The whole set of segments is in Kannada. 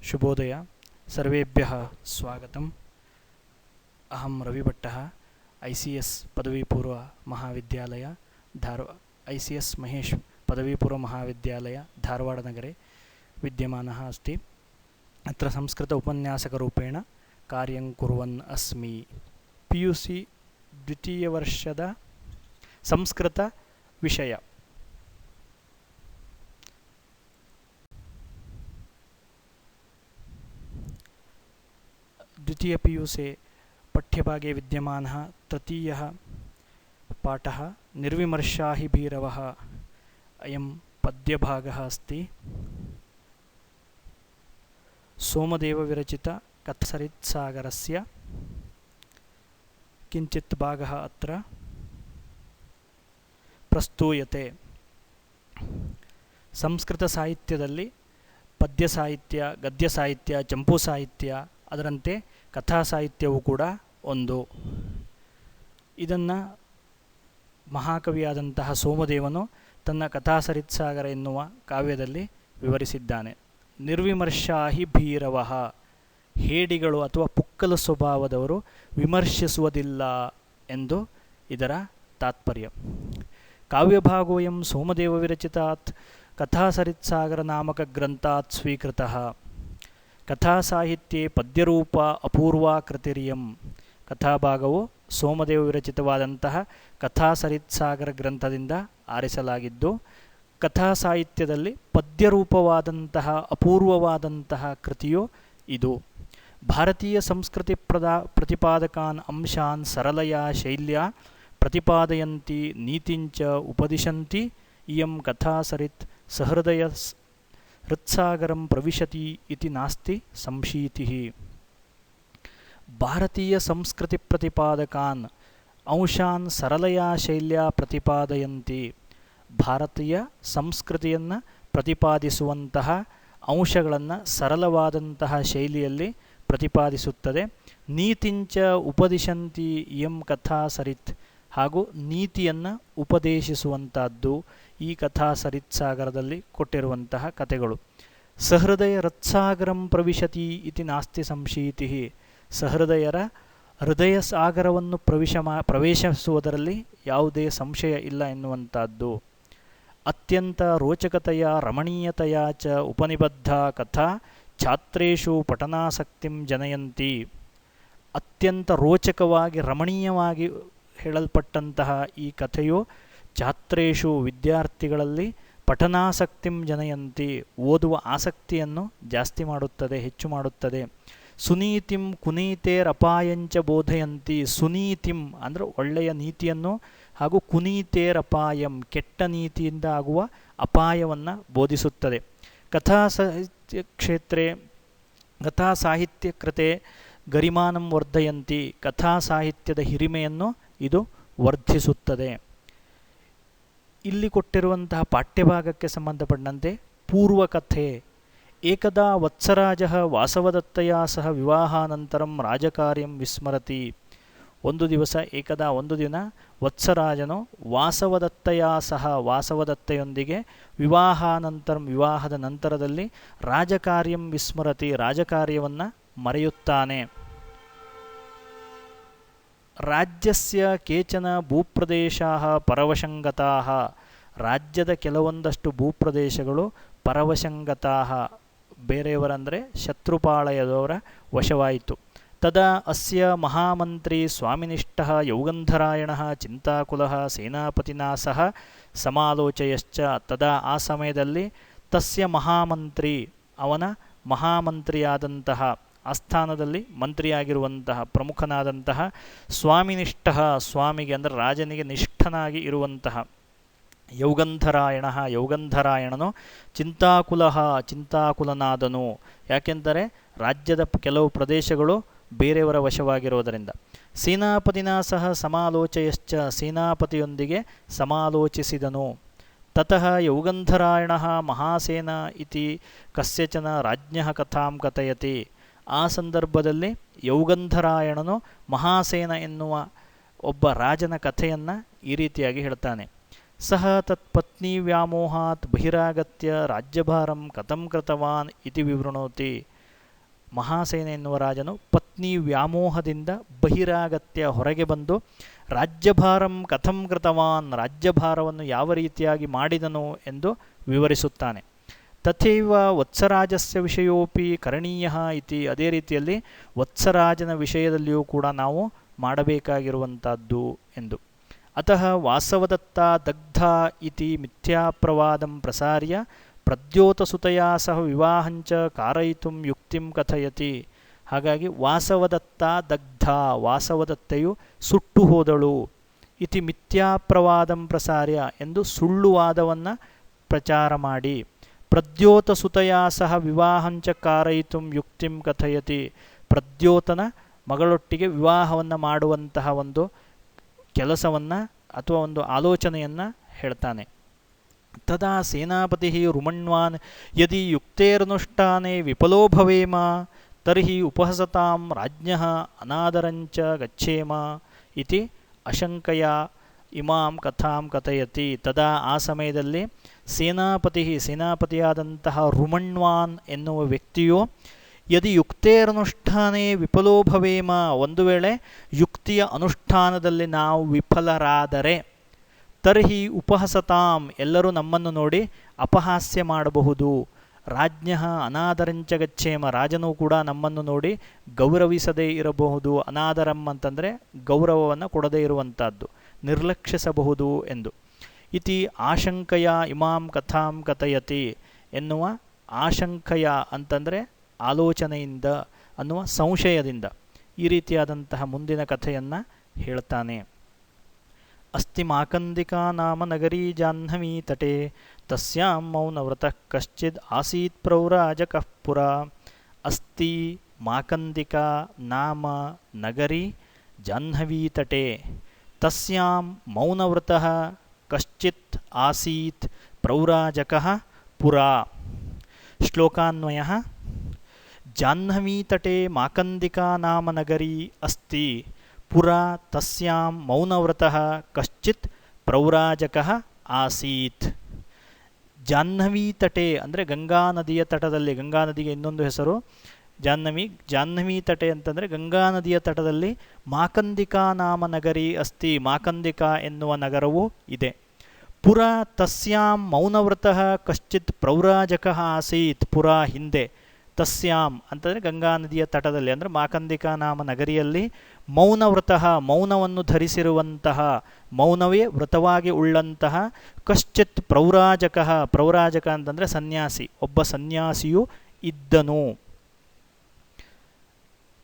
ಶುಭೋದಯ ಸರ್ವೇಭ್ಯಃ ಸ್ವಾಗತಂ. ಅಹಂ ರವಿಭಟ್ಟಃ ICS ಪದವಿಪೂರ್ವ ಮಹಾವಿದ್ಯಾಲಯ ICS ಮಹೇಶ್ ಪದವಿಪೂರ್ವ ಮಹಾವಿದ್ಯಾಲಯ धारवाडनगरे विद्यमानः अस्ति. अत्र संस्कृत उपन्यासकरूपेण कार्यं कुर्वन् अस्मि. PUC द्वितीयवर्षद संस्कृत विषय. द्वितीय PUC पठ्यभागे विद्यमानः तृतीयः पाठः निर्विमर्शा हि भीरवः. अयं पद्यभागः अस्ति. सोमदेवविरचित कथासरित्सागरस्य किञ्चित् भागः अत्र प्रस्तूयते. ಸಂಸ್ಕೃತಸಾಹಿತ್ಯದಲ್ಲಿ ಪದ್ಯ ಸಾಹಿತ್ಯ, ಗದ್ಯ ಸಾಹಿತ್ಯ, ಚಂಪೂ ಸಾಹಿತ್ಯ, ಅದರಂತೆ ಕಥಾ ಸಾಹಿತ್ಯವೂ ಕೂಡ ಒಂದು. ಇದನ್ನು ಮಹಾಕವಿಯಾದಂತಹ ಸೋಮದೇವನು ತನ್ನ ಕಥಾಸರಿತ್ಸಾಗರ ಎನ್ನುವ ಕಾವ್ಯದಲ್ಲಿ ವಿವರಿಸಿದ್ದಾನೆ. ನಿರ್ವಿಮರ್ಶಾ ಹಿ ಭೀರವಃ, ಹೇಡಿಗಳು ಅಥವಾ ಪುಕ್ಕಲು ಸ್ವಭಾವದವರು ವಿಮರ್ಶಿಸುವುದಿಲ್ಲ ಎಂದು ಇದರ ತಾತ್ಪರ್ಯ. ಕಾವ್ಯಭಾಗೋಯಂ ಸೋಮದೇವ ವಿರಚಿತಾತ್ ಕಥಾಸರಿತ್ಸಾಗರ ನಾಮಕ ಗ್ರಂಥಾತ್ ಸ್ವೀಕೃತಃ. ಕಥಾಸಾಹಿತ್ಯೆ ಪದ್ಯರೂಪ ಅಪೂರ್ವಾ ಕೃತಿರಿಯಂ. ಕಥಾಭಾಗವು ಸೋಮದೇವ ವಿರಚಿತವಾದಂತಹ ಕಥಾಸರಿತ್ಸಾಗರ ಗ್ರಂಥದಿಂದ ಆರಿಸಲಾಗಿದ್ದು, ಕಥಾಸಾಹಿತ್ಯದಲ್ಲಿ ಪದ್ಯರೂಪವಾದಂತಹ ಅಪೂರ್ವವಾದಂತಹ ಕೃತಿಯು ಇದು. ಭಾರತೀಯ ಸಂಸ್ಕೃತಿ ಪ್ರತಿಪಾದಕಾನ್ ಅಂಶಾನ್ ಸರಳಯ ಶೈಲ್ಯ ಪ್ರತಿಪಾದಯಂತಿ ನೀತಿಂಚ ಉಪದಿಶಂತಿ ಇಯಂ ಕಥಾಸರಿತ್ ಸಹೃದಯ ಹೃತ್ಸಾಗರಂ ಪ್ರವಿಶತಿ ಇತಿ ನಾಸ್ತಿ ಸಂಶೀತಿಃ. ಭಾರತೀಯ ಸಂಸ್ಕೃತಿ ಪ್ರತಿಪಾದಕಾನ್ ಅಂಶಾನ್ ಸರಳಯ ಶೈಲ್ಯ ಪ್ರತಿಪಾದಯಂತಿ. ಭಾರತೀಯ ಸಂಸ್ಕೃತಿಯನ್ನು ಪ್ರತಿಪಾದಿಸುವಂತಹ ಅಂಶಗಳನ್ನು ಸರಳವಾದಂತಹ ಶೈಲಿಯಲ್ಲಿ ಪ್ರತಿಪಾದಿಸುತ್ತದೆ. ನೀತಿಂಚ ಉಪದಿಶಂತಿ ಇಯಂ ಕಥಾಸರಿತ್, ಹಾಗೂ ನೀತಿಯನ್ನು ಉಪದೇಶಿಸುವಂತಹದ್ದು ಈ ಕಥಾಸರಿತ್ಸಾಗರದಲ್ಲಿ ಕೊಟ್ಟಿರುವಂತಹ ಕಥೆಗಳು. ಸಹೃದಯ ರತ್ಸಾಗರಂ ಪ್ರವಿಶತಿ ಇತಿ ನಾಸ್ತಿ ಸಂಶೀತಿಃ. ಸಹೃದಯರ ಹೃದಯ ಸಾಗರವನ್ನು ಪ್ರವೇಶಿಸುವುದರಲ್ಲಿ ಯಾವುದೇ ಸಂಶಯ ಇಲ್ಲ ಎನ್ನುವಂಥದ್ದು. ಅತ್ಯಂತ ರೋಚಕತೆಯ ರಮಣೀಯತೆಯ ಚ ಉಪನಿಬದ್ಧ ಕಥಾ ಛಾತ್ರೇಷು ಪಠನಾಸಕ್ತಿಂ ಜನಯಂತಿ. ಅತ್ಯಂತ ರೋಚಕವಾಗಿ ರಮಣೀಯವಾಗಿ ಹೇಳಲ್ಪಟ್ಟಂತಹ ಈ ಕಥೆಯು ಛಾತ್ರೇಷು ವಿದ್ಯಾರ್ಥಿಗಳಲ್ಲಿ ಪಠನಾಸಕ್ತಿಂ ಜನಯಂತಿ, ಓದುವ ಆಸಕ್ತಿಯನ್ನು ಜಾಸ್ತಿ ಮಾಡುತ್ತದೆ, ಹೆಚ್ಚು ಮಾಡುತ್ತದೆ. ಸುನೀತಿಂ ಕುನೀತೇರಪಾಯಂಚ ಬೋಧಯಂತಿ. ಸುನೀತಿಂ ಅಂದರೆ ಒಳ್ಳೆಯ ನೀತಿಯನ್ನು, ಹಾಗೂ ಕುನೀತೇರಪಾಯಂ ಕೆಟ್ಟ ನೀತಿಯಿಂದ ಆಗುವ ಅಪಾಯವನ್ನು ಬೋಧಿಸುತ್ತದೆ. ಕಥಾಸಾಹಿತ್ಯ ಕೃತೆ ಗರಿಮಾನಂ ವರ್ಧಯಂತಿ. ಕಥಾಸಾಹಿತ್ಯದ ಹಿರಿಮೆಯನ್ನು ಇದು ವರ್ಧಿಸುತ್ತದೆ. ಇಲ್ಲಿ ಕೊಟ್ಟಿರುವಂತಹ ಪಾಠ್ಯಭಾಗಕ್ಕೆ ಸಂಬಂಧಪಟ್ಟಂತೆ ಪೂರ್ವಕಥೆ. ಏಕದಾ ವತ್ಸರಾಜಃ ವಾಸವದತ್ತಯ ಸಹ ವಿವಾಹಾನಂತರಂ ರಾಜಕಾರ್ಯಂ ವಿಸ್ಮರತಿ. ಒಂದು ದಿನ ವತ್ಸರಾಜನು ವಾಸವದತ್ತಯ ಸಹ, ವಾಸವದತ್ತೆಯೊಂದಿಗೆ ವಿವಾಹಾನಂತರಂ ವಿವಾಹದ ನಂತರದಲ್ಲಿ ರಾಜಕಾರ್ಯಂ ವಿಸ್ಮರತಿ, ರಾಜಕಾರ್ಯವನ್ನು ಮರೆಯುತ್ತಾನೆ. ರಾಜ್ಯಸ್ಯ ಕೇಚನ ಭೂಪ್ರದೇಶಾಃ ಪರವಶಂಗತಾಃ. ರಾಜ್ಯದ ಕೆಲವೊಂದಷ್ಟು ಭೂಪ್ರದೇಶಗಳು ಪರವಶಂಗತಾಃ, ಬೇರೆಯವರಂದರೆ ಶತ್ರುಪಾಳಯದವರ ವಶವಾಯಿತು. ತದಾ ಅಸ್ಯ ಮಹಾಮಂತ್ರಿ ಸ್ವಾಮಿನಿಷ್ಠಃ ಯೌಗಂಧರಾಯಣಃ ಚಿಂತಾಕುಲಃ ಸೇನಾಪತಿನಾ ಸಹ ಸಮಾಲೋಚಯಶ್ಚ. ತದಾ ಆ ಸಮಯದಲ್ಲಿ ತಸ್ಯ ಮಹಾಮಂತ್ರಿ, ಅವನ ಮಹಾಮಂತ್ರಿಯಾದಂತಹ, ಆಸ್ಥಾನದಲ್ಲಿ ಮಂತ್ರಿಯಾಗಿರುವಂತಹ ಪ್ರಮುಖನಾದಂತಹ ಸ್ವಾಮಿನಿಷ್ಠಃ, ಸ್ವಾಮಿಗೆ ಅಂದರೆ ರಾಜನಿಗೆ ನಿಷ್ಠನಾಗಿ ಇರುವಂತಹ ಯೌಗಂಧರಾಯಣನು ಚಿಂತಾಕುಲಃ, ಚಿಂತಾಕುಲನಾದನು. ಯಾಕೆಂದರೆ ರಾಜ್ಯದ ಕೆಲವು ಪ್ರದೇಶಗಳು ಬೇರೆಯವರ ವಶವಾಗಿರುವುದರಿಂದ. ಸೇನಾಪತಿನ ಸಹ ಸಮಾಲೋಚಯಶ್ಚ, ಸೇನಾಪತಿಯೊಂದಿಗೆ ಸಮಾಲೋಚಿಸಿದನು. ತತಃ ಯೌಗಂಧರಾಯಣಃ ಮಹಾಸೇನ ಇತಿ ಕಸ್ಯಚನ ರಾಜ್ಞಃ ಕಥಾಂ ಕಥಯತಿ. ಆ ಸಂದರ್ಭದಲ್ಲಿ ಯೌಗಂಧರಾಯಣನು ಮಹಾಸೇನ ಎನ್ನುವ ಒಬ್ಬ ರಾಜನ ಕಥೆಯನ್ನು ಈ ರೀತಿಯಾಗಿ ಹೇಳ್ತಾನೆ. ಸಹ ತತ್ಪತ್ನಿ ವ್ಯಾಮೋಹಾತ್ ಬಹಿರಾಗತ್ಯ ರಾಜ್ಯಭಾರಂ ಕಥಂ ಕೃತವಾನ್ ಇತಿ ವಿವೃಣೋತಿ. ಮಹಾಸೇನ ಎನ್ನುವ ರಾಜನು ಪತ್ನಿ ವ್ಯಾಮೋಹದಿಂದ ಬಹಿರಾಗತ್ಯ ಹೊರಗೆ ಬಂದು ರಾಜ್ಯಭಾರಂ ಕಥಂ ಕೃತವಾನ್, ರಾಜ್ಯಭಾರವನ್ನು ಯಾವ ರೀತಿಯಾಗಿ ಮಾಡಿದನು ಎಂದು ವಿವರಿಸುತ್ತಾನೆ. ತಥೈವ ವತ್ಸರಾಜಸ್ಯ ವಿಷಯೋಪಿ ಕರಣೀಯ ಇತಿ, ಅದೇ ರೀತಿಯಲ್ಲಿ ವತ್ಸರಾಜನ ವಿಷಯದಲ್ಲಿಯೂ ಕೂಡ ನಾವು ಮಾಡಬೇಕಾಗಿರುವಂಥದ್ದು ಎಂದು. ಅತಃ ವಾಸವದತ್ತ ದಗ್ಧ ಇತಿ ಮಿಥ್ಯಾಪ್ರವಾದಂ ಪ್ರಸಾರ್ಯ ಪ್ರದ್ಯೋತಸುತೆಯ ಸಹ ವಿವಾಹಂಚ ಕಾರಯಿತುಂ ಯುಕ್ತಿಂ ಕಥಯತಿ. ಹಾಗಾಗಿ ವಾಸವದತ್ತ ದಗ್ಧ, ವಾಸವದತ್ತೆಯು ಸುಟ್ಟು ಹೋದಳು, ಇತಿ ಮಿಥ್ಯಾಪ್ರವಾದಂ ಪ್ರಸಾರ್ಯ ಎಂದು ಸುಳ್ಳು ವಾದವನ್ನು ಪ್ರಚಾರ ಮಾಡಿ, ಪ್ರದ್ಯೋತಸುತೆಯ ಸಹ ವಿವಾಹಂಚ ಕಾರಯಿತುಂ ಯುಕ್ತಿಂ ಕಥಯತಿ, ಪ್ರದ್ಯೋತನ ಮಗಳೊಟ್ಟಿಗೆ ವಿವಾಹವನ್ನು ಮಾಡುವಂತಹ ಒಂದು ಕೆಲಸವನ್ನು ಅಥವಾ ಒಂದು ಆಲೋಚನೆಯನ್ನು ಹೇಳ್ತಾನೆ. ತದಾ ಸೇನಾಪತಿ ರುಮಣ್ವಾನ್ ಯದಿ ಯುಕ್ತೇರನುಷ್ಠಾನೆ ವಿಫಲೋ ಭವೇಮ ತರ್ಹಿ ಉಪಹಸತಾಂ ರಾಜ್ಞಃ ಅನಾದರಂಚ ಗಚ್ಚೇಮ ಇತಿ ಅಶಂಕಯ ಇಮಾಂ ಕಥಾಂ ಕಥಯತಿ. ತದಾ ಆ ಸಮಯದಲ್ಲಿ ಸೇನಾಪತಿಯಾದಂತಹ ರುಮಣ್ವಾನ್ ಎನ್ನುವ ವ್ಯಕ್ತಿಯು ಯದಿ ಯುಕ್ತೇರನುಷ್ಠಾನೇ ವಿಫಲೋ ಭವೇಮ, ಒಂದು ವೇಳೆ ಯುಕ್ತಿಯ ಅನುಷ್ಠಾನದಲ್ಲಿ ನಾವು ವಿಫಲರಾದರೆ, ತರ್ಹಿ ಉಪಹಸತಾಂ ಎಲ್ಲರೂ ನಮ್ಮನ್ನು ನೋಡಿ ಅಪಹಾಸ್ಯ ಮಾಡಬಹುದು, ರಾಜ್ಞಃ ಅನಾದರಂಚ ಗಚ್ಚೇಮ ರಾಜನೂ ಕೂಡ ನಮ್ಮನ್ನು ನೋಡಿ ಗೌರವಿಸದೇ ಇರಬಹುದು, ಅನಾದರಂ ಅಂತಂದರೆ ಗೌರವವನ್ನು ಕೊಡದೇ ಇರುವಂಥದ್ದು, ನಿರ್ಲಕ್ಷಿಸಬಹುದು ಎಂದು. ಇತಿ ಆಶಂಕಯ ಇಮಾಂ ಕಥಾಂ ಕಥಯತಿ ಎನ್ನುವ ಆಶಂಕಯ ಅಂತಂದರೆ ಆಲೋಚನೆಯಿಂದ ಅನ್ನುವ ಸಂಶಯದಿಂದ ಈ ರೀತಿಯಾದಂತಹ ಮುಂದಿನ ಕಥೆಯನ್ನು ಹೇಳ್ತಾನೆ. ಅಸ್ತಿ ಮಾಕಂದಿಕಾ ನಾಮ ನಗರೀ ಜಾಹ್ನವೀ ತಟೆ ತಸ್ಯಾಂ ಮೌನವ್ರತಃ ಕಶ್ಚಿದ್ ಆಸೀತ್ ಪ್ರೌರಾಜಕಃ ಪುರಾ. ಅಸ್ತಿ ಮಾಕಂದಿಕಾ ನಾಮ ನಗರಿ ಜಾಹ್ನವೀ ತಟೆ ತಸ್ಯಾಂ ಮೌನವ್ರತಃ ಕಶ್ಚಿತ್ ಆಸೀತ್ ಪ್ರೌರಾಜಕಃ ಪುರಾ. ಶ್ಲೋಕಾನ್ವಯಃ. ಜಾಹ್ನವೀ ತಟೆ ಮಾಕಂದಿಕಾ ನಾಮ ನಗರಿ ಅಸ್ತಿ ಪುರಾ ತಸ್ಯಾಂ ಮೌನವ್ರತಃ ಕಶ್ಚಿತ್ ಪ್ರೌರಾಜಕಃ ಆಸೀತ್. ಜಾಹ್ನವೀ ತಟೆ ಅಂದರೆ ಗಂಗಾ ನದಿಯ ತಟದಲ್ಲಿ, ಗಂಗಾ ನದಿಗೆ ಇನ್ನೊಂದು ಹೆಸರು ಜಾಹ್ನವೀ ತಟೆ ಅಂತಂದರೆ ಗಂಗಾ ನದಿಯ ತಟದಲ್ಲಿ ಮಾಕಂದಿಕಾ ನಾಮ ನಗರಿ ಅಸ್ತಿ, ಮಾಕಂದಿಕಾ ಎನ್ನುವ ನಗರವೂ ಇದೆ. ಪುರಾ ತಸ್ಯಾಂ ಮೌನವ್ರತಃ ಕಶ್ಚಿತ್ ಪ್ರೌರಾಜಕಃ ಆಸೀತ್, ಪುರಾ ಹಿಂದೆ, ತಸ್ಯಾಂ ಅಂತಂದರೆ ಗಂಗಾ ನದಿಯ ತಟದಲ್ಲಿ ಅಂದರೆ ಮಾಕಂದಿಕಾ ನಾಮ ನಗರಿಯಲ್ಲಿ ಮೌನವ್ರತಃ ಮೌನವನ್ನು ಧರಿಸಿರುವಂತಹ, ಮೌನವೇ ವ್ರತವಾಗಿ ಉಳ್ಳಂತಹ ಕಶ್ಚಿತ್ ಪ್ರೌರಾಜಕಃ, ಪ್ರೌರಾಜಕ ಅಂತಂದರೆ ಸನ್ಯಾಸಿ, ಒಬ್ಬ ಸನ್ಯಾಸಿಯು ಇದ್ದನು.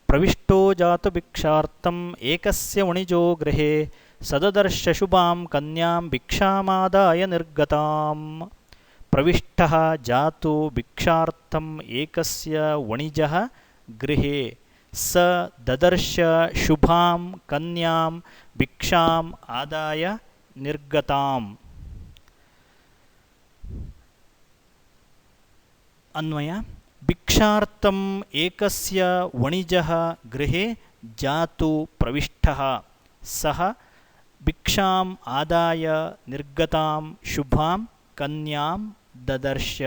ಪ್ರವಿಷ್ಟೋ ಜಾತು ಭಿಕ್ಷಾರ್ಥಂ ಏಕಸ್ಯ ವಣಿಜೋ ಗೃಹೇ ಸದದರ್ಶ ಶುಭಾಂ ಕನ್ಯಾಂ ಭಿಕ್ಷಾಮಾದಾಯ ನಿರ್ಗತಾಂ. ಪ್ರವಿಷ್ಟಃ ಜಾತು ಭಿಕ್ಷಾರ್ಥಂ ಏಕಸ್ಯ ವಣಿಜಃ ಗೃಹೇ ಸ ದದರ್ಶ ಶುಭಾಂ ಕನ್ಯಾಂ ಭಿಕ್ಷಾಂ ಆದಾಯ ನಿರ್ಗತಾಂ. ಅನ್ವಯ. ಭಿಕ್ಷಾರ್ಥಂ ಏಕಸ್ಯ ವಣಿಜಃ ಗೃಹೇ ಜಾತು ಪ್ರವಿಷ್ಟಃ ಸಹ ಭಿಕ್ಷಾಂ ಆದಾಯ ನಿರ್ಗತಾಂ ಶುಭಾಂ ಕನ್ಯಾಂ ದದರ್ಶ.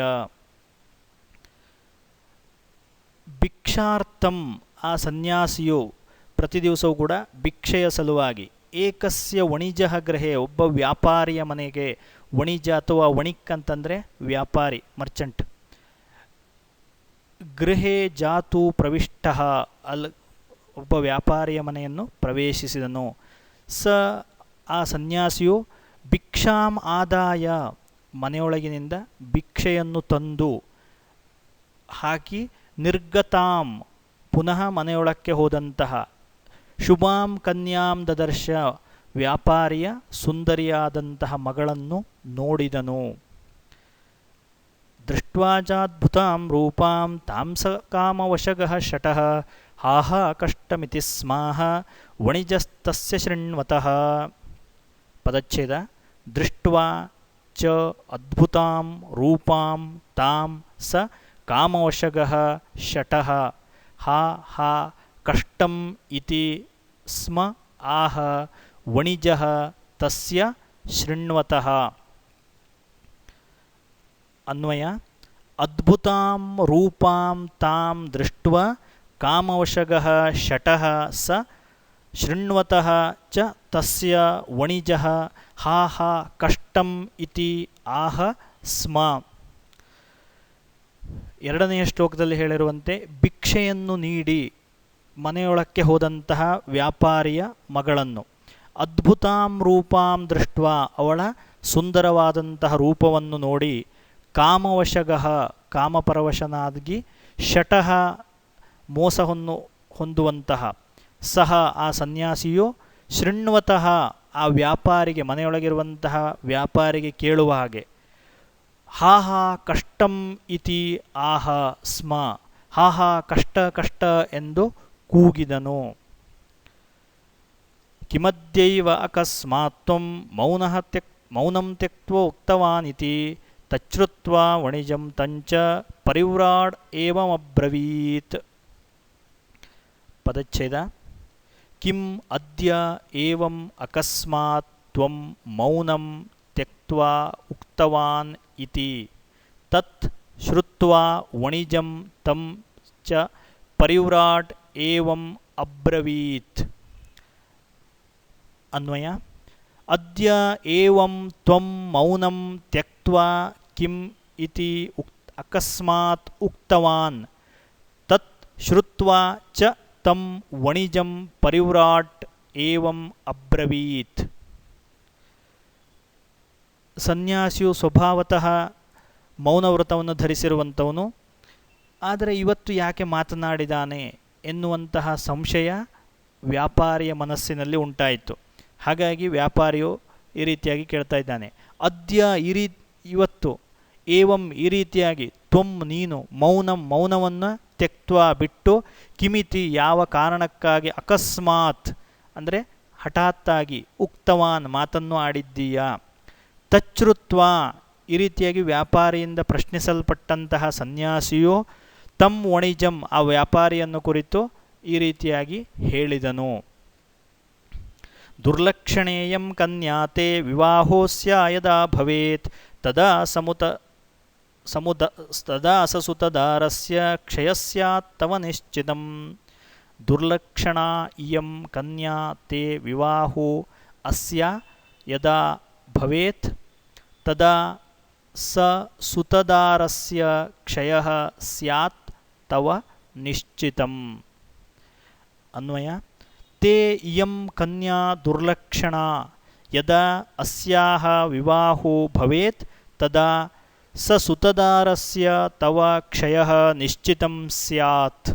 ಭಿಕ್ಷಾರ್ಥಂ ಆ ಸನ್ಯಾಸಿಯು ಪ್ರತಿ ದಿವಸವೂ ಕೂಡ ಭಿಕ್ಷೆಯ ಸಲುವಾಗಿ ಏಕಸ್ಯ ವಣಿಜಃ ಗೃಹೆ ಒಬ್ಬ ವ್ಯಾಪಾರಿಯ ಮನೆಗೆ, ವಣಿಜ ಅಥವಾ ವಣಿಕ್ ಅಂತಂದರೆ ವ್ಯಾಪಾರಿ, ಮರ್ಚೆಂಟ್, ಗೃಹೇ ಜಾತು ಪ್ರವಿಷ್ಟ ಒಬ್ಬ ವ್ಯಾಪಾರಿಯ ಮನೆಯನ್ನು ಪ್ರವೇಶಿಸಿದನು. ಸ ಆ ಸನ್ಯಾಸಿಯು ಭಿಕ್ಷಾಂ ಆದಾಯ ಮನೆಯೊಳಗಿನಿಂದ ಭಿಕ್ಷೆಯನ್ನು ತಂದು ಹಾಕಿ ನಿರ್ಗತಾಂ ಪುನಃ ಮನೆಯೊಳಕ್ಕೆ ಹೋದಂತಹ ಶುಭಾಂ ಕನ್ಯಾಂ ದದರ್ಶ ವ್ಯಾಪಾರಿಯ ಸುಂದರಿಯಾದಂತಹ ಮಗಳನ್ನು ನೋಡಿದನು. ದೃಷ್ಟ್ವಾ ಚಾದ್ಭುತಾಂ ರೂಪಾಂ ತಾಂಸ ಕಾಮವಶಗಃ ಶಟಃ ಹಾಹ ಕಷ್ಟಮಿತಿ ಸ್ಮಾಹ ವಣಿಜಸ್ತಸ್ಯ ಶೃಣ್ವತಃ. ಪದಚ್ಛೇದ. ದೃಷ್ಟ್ವಾ ಚ ಅದ್ಭುತಾಂ ರೂಪಾಂ ತಾಂ ಸ ಕಾಮವಶಗಃ ಶಟಃ ಹಾ ಹಾ ಕಷ್ಟಂ ಇತಿ ಸ್ಮ ಆಹ ವಣಿಜಃ ತಸ್ಯ ಶೃಣ್ವತಃ. ಅನ್ವಯ. ಅದ್ಭುತಾಂ ರೂಪಾಂ ತಾಂ ದೃಷ್ಟ್ವಾ ಕಾಮವಶಗಃ ಶಟಃ ಸ ಶೃಣ್ವತಃ ಚ ತಸ್ಯ ವಣಿಜಃ ಹಾ ಹಾ ಕಷ್ಟಂ ಇತಿ ಆಹ ಸ್ಮ. ಎರಡನೆಯ ಶ್ಲೋಕದಲ್ಲಿ ಹೇಳಿರುವಂತೆ ಭಿಕ್ಷೆಯನ್ನು ನೀಡಿ ಮನೆಯೊಳಕ್ಕೆ ಹೋದಂತಹ ವ್ಯಾಪಾರಿಯ ಮಗಳನ್ನು ಅದ್ಭುತಾಂ ರೂಪಾಂ ದೃಷ್ಟ ಅವಳ ಸುಂದರವಾದಂತಹ ರೂಪವನ್ನು ನೋಡಿ ಕಾಮವಶಗಃ ಕಾಮಪರವಶನಾಗಿ ಶಟಃ ಮೋಸವನ್ನು ಹೊಂದುವಂತಹ ಸಹ ಆ ಸನ್ಯಾಸಿಯು ಶೃಣ್ವತಃ ಆ ವ್ಯಾಪಾರಿಗೆ ಮನೆಯೊಳಗಿರುವಂತಹ ವ್ಯಾಪಾರಿಗೆ ಕೇಳುವ ಹಾಗೆ ಹಾ ಹಾ ಕಷ್ಟಂ ಇತಿ ಆಹ ಸ್ಮ ಹಾ ಹಾ ಕಷ್ಟ ಕಷ್ಟ ಎಂದು ಕೂಗಿದನು. ಕಿಮದ್ಯೈವ ಅಕಸ್ಮಾತ್ ತ್ವಂ ಮೌನಂ ತ್ಯಕ್ತ್ವಾ ಉಕ್ತವಾನಿತಿ ತಚ್ಛ್ರುತ್ವಾ ವಣಿಜಂ ತಂಚ ಪರಿವ್ರಾಡ್ ಏವಮಬ್ರವೀತ್. ಪದಚ್ಛೇದ. ಕಿಂ ಅದ್ಯ ಏವಂ ಅಕಸ್ಮಾತ್ ತ್ವಂ ಮೌನಂ ತ್ಯಕ್ತ್ವಾ ಉಕ್ತವಾನ್ ಇತಿ ತತ್ ಶ್ರುತ್ವಾ ವಣಿಜಂ ತಂ ಚ ಪರಿವ್ರಾಟ್ ಏವಂ ಅಬ್ರವೀತ್. ಅನ್ವಯ. ಅದ್ಯ ಏವಂ ತ್ವಂ ಮೌನಂ ತ್ಯಕ್ತ್ವಾ ಕಿಂ ಇತಿ ಅಕಸ್ಮಾತ್ ಉಕ್ತವಾನ್ ತತ್ ಶ್ರುತ್ವಾ ಚ ತಂ ವಣಿಜಂ ಪರಿವ್ರಾಟ್ ಏವಂ ಅಬ್ರವೀತ್. ಸನ್ಯಾಸಿಯು ಸ್ವಭಾವತಃ ಮೌನವ್ರತವನ್ನು ಧರಿಸಿರುವಂಥವನು. ಆದರೆ ಇವತ್ತು ಯಾಕೆ ಮಾತನಾಡಿದಾನೆ ಎನ್ನುವಂತಹ ಸಂಶಯ ವ್ಯಾಪಾರಿಯ ಮನಸ್ಸಿನಲ್ಲಿ ಉಂಟಾಯಿತು. ಹಾಗಾಗಿ ವ್ಯಾಪಾರಿಯು ಈ ರೀತಿಯಾಗಿ ಕೇಳ್ತಾ ಇದ್ದಾನೆ. ಅದ್ಯ ಇವತ್ತು ಏವಂ ಈ ರೀತಿಯಾಗಿ ತ್ವಂ ನೀನು ಮೌನವನ್ನು ತ್ಯಕ್ತ್ವಾ ಬಿಟ್ಟು ಕಿಮಿತಿ ಯಾವ ಕಾರಣಕ್ಕಾಗಿ ಅಕಸ್ಮಾತ್ ಅಂದರೆ ಹಠಾತ್ತಾಗಿ ಉಕ್ತವಾನ್ ಮಾತನ್ನು ಆಡಿದ್ದೀಯಾ. ತಚ್ಛ್ರುತ್ವಾ ಈ ರೀತಿಯಾಗಿ ವ್ಯಾಪಾರಿಯಿಂದ ಪ್ರಶ್ನಿಸಲ್ಪಟ್ಟಂತಹ ಸನ್ಯಾಸಿಯು ತಂ ವಣಿಜಂ ಆ ವ್ಯಾಪಾರಿಯನ್ನು ಕುರಿತು ಈ ರೀತಿಯಾಗಿ ಹೇಳಿದನು. ದುರ್ಲಕ್ಷಣೇಯಂ ಕನ್ಯಾತೆ ವಿವಾಹೋಸ್ಯ ಯದಾ ಭವೇತ್ ತದಾ ಸಸುತದಾರಸ್ಯ ಕ್ಷಯಸ್ಯಾತ್ ತವ ನಿಶ್ಚಿತಂ. ದುರ್ಲಕ್ಷಣಾ ಇಯಂ ಕನ್ಯಾ ತೇ ವಿವಾಹೋ ಅಸ್ಯ ಯದಾ ಭವೇತ್ ತದಾ ಸ ಸುತದಾರಸ್ಯ ಕ್ಷಯಃ ಸ್ಯಾತ್ ತವ ನಿಶ್ಚಿತಂ. ಅನ್ವಯ. ತೇ ಇಯಂ ಕನ್ಯಾ ದುರ್ಲಕ್ಷಣಾ ಯದಾ ಅಸ್ಯಾಹ ವಿವಾಹೋ ಭವೇತ್ ತದಾ ಸ ಸುತದಾರಸ್ಯ ತವ ಕ್ಷಯಃ ನಿಶ್ಚಿತಂ ಸ್ಯಾತ್.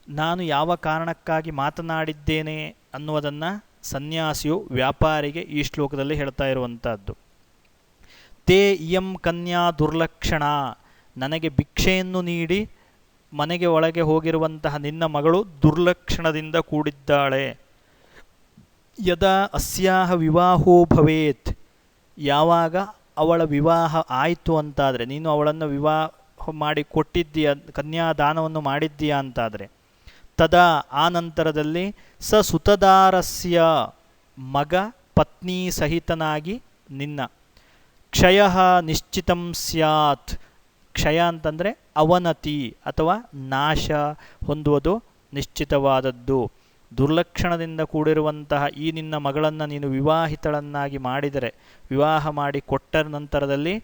ನಾನು ಯಾವ ಕಾರಣಕ್ಕಾಗಿ ಮಾತನಾಡಿದ್ದೇನೆ ಅನ್ನುವುದನ್ನು ಸನ್ಯಾಸಿಯು ವ್ಯಾಪಾರಿಗೆ ಈ ಶ್ಲೋಕದಲ್ಲಿ ಹೇಳ್ತಾ ಇರುವಂಥದ್ದು. ತೇ ಇಯಂ ಕನ್ಯಾ ದುರ್ಲಕ್ಷಣ, ನನಗೆ ಭಿಕ್ಷೆಯನ್ನು ನೀಡಿ ಮನೆಗೆ ಒಳಗೆ ಹೋಗಿರುವಂತಹ ನಿನ್ನ ಮಗಳು ದುರ್ಲಕ್ಷಣದಿಂದ ಕೂಡಿದ್ದಾಳೆ. ಯದಾ ಅಸ್ಯಾಹ ವಿವಾಹೋ ಭವೇತ್, ಯಾವಾಗ ಅವಳ ವಿವಾಹ ಆಯಿತು ಅಂತಾದರೆ, ನೀನು ಅವಳನ್ನು ವಿವಾಹ ಮಾಡಿ ಕೊಟ್ಟಿದ್ದೀಯ, ಕನ್ಯಾದಾನವನ್ನು ಮಾಡಿದ್ದೀಯ ಅಂತಾದರೆ, ತದಾ ಆ ನಂತರದಲ್ಲಿ ಸ ಸುತದಾರಸ್ಯ ಮಗ ಪತ್ನಿ ಸಹಿತನಾಗಿ ನಿನ್ನ ಕ್ಷಯ ನಿಶ್ಚಿತಂ ಸ್ಯಾತ್. ಕ್ಷಯ ಅಂತಂದರೆ ಅವನತಿ ಅಥವಾ ನಾಶ ಹೊಂದುವುದು ನಿಶ್ಚಿತವಾದದ್ದು. ದುರ್ಲಕ್ಷಣದಿಂದ ಕೂಡಿರುವಂತಹ ಈ ನಿನ್ನ ಮಗಳನ್ನು ನೀನು ವಿವಾಹಿತಳನ್ನಾಗಿ ಮಾಡಿದರೆ, ವಿವಾಹ ಮಾಡಿ ಕೊಟ್ಟ ನಂತರದಲ್ಲಿ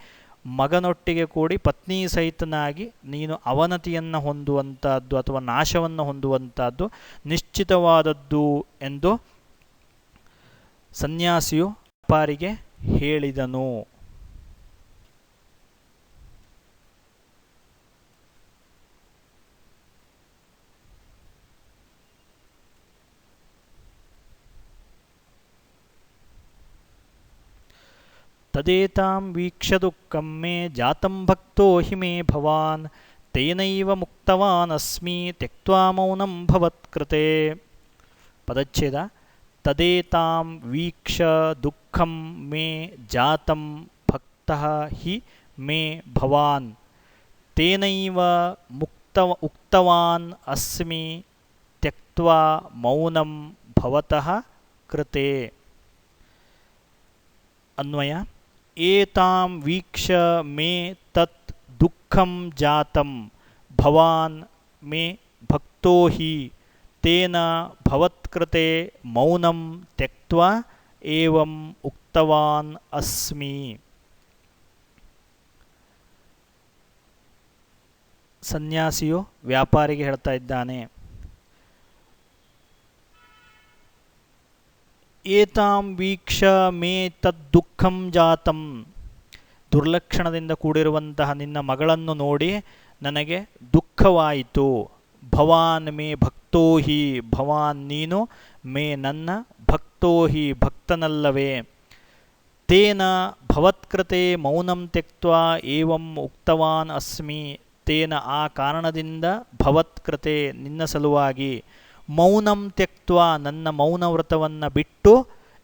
ಮಗನೊಟ್ಟಿಗೆ ಕೂಡಿ ಪತ್ನಿ ಸಹಿತನಾಗಿ ನೀನು ಅವನತಿಯನ್ನು ಹೊಂದುವಂಥದ್ದು ಅಥವಾ ನಾಶವನ್ನು ಹೊಂದುವಂಥದ್ದು ನಿಶ್ಚಿತವಾದದ್ದು ಎಂದು ಸನ್ಯಾಸಿಯು ವ್ಯಾಪಾರಿಗೆ ಹೇಳಿದನು. ತದೇತಾಂ ವೀಕ್ಷ್ಯ ದುಃಖಂ ಮೇ ಜಾತಂ ಭಕ್ತೋ ಹಿ ಮೇ ಭವಾನ್ ತೇನೈವ ಮುಕ್ತವಾನ್ ಅಸ್ಮಿ ತ್ಯಕ್ತ್ವಾ ಮೌನಂ ಭವತ್ಕೃತೆ. ಪದಚ್ಛೇದ. ತದೇತಾಂ ವೀಕ್ಷ್ಯ ದುಃಖಂ ಮೇ ಜಾತಂ ಭಕ್ತಃ ಹಿ ಮೇ ಭವಾನ್ ತೇನೈವ ಉಕ್ತವಾನ್ ಅಸ್ಮಿ ತ್ಯಕ್ತ್ವಾ ಮೌನಂ ಭವತಃ ಕೃತೆ. ಅನ್ವಯ. ಏತಾಂ ವೀಕ್ಷ್ಯ ಮೇ ತತ್ ದುಃಖಂ ಜಾತಂ ಭವಾನ್ ಮೇ ಭಕ್ತೋ ಹಿ ತೇನ ಭವತ್ಕೃತೆ ಮೌನಂ ತ್ಯಕ್ತ್ವಾ ಏವಂ ಉಕ್ತವಾನ್ ಅಸ್ಮಿ. ಸನ್ಯಾಸಿಯು ವ್ಯಾಪಾರಿಗೆ ಹೇಳ್ತಾ ಇದ್ದಾನೆ, ಏತಾಂ ವೀಕ್ಷ ಮೇ ತದ್ದುಃಖಂ ಜಾತಂ. ದುರ್ಲಕ್ಷಣದಿಂದ ಕೂಡಿರುವಂತಹ ನಿನ್ನ ಮಗಳನ್ನು ನೋಡಿ ನನಗೆ ದುಃಖವಾಯಿತು. ಭವಾನ್ ಮೇ ಭಕ್ತೋ ಹಿ, ಭವಾನ್ ನೀನು, ಮೇ ನನ್ನ, ಭಕ್ತೋ ಹಿ ಭಕ್ತನಲ್ಲವೇ. ತೇನ ಭವತ್ಕೃತೆ ಮೌನಂ ತ್ಯಕ್ತ್ವಾ ಏವಂ ಉಕ್ತವಾನ್ ಅಸ್ಮಿ. ತೇನ ಆ ಕಾರಣದಿಂದ, ಭವತ್ಕೃತೆ ನಿನ್ನ ಸಲುವಾಗಿ, ಮೌನಂ ತ್ಯಕ್ತ್ವಾ ನನ್ನ ಮೌನ ವ್ರತವನ್ನು ಬಿಟ್ಟು,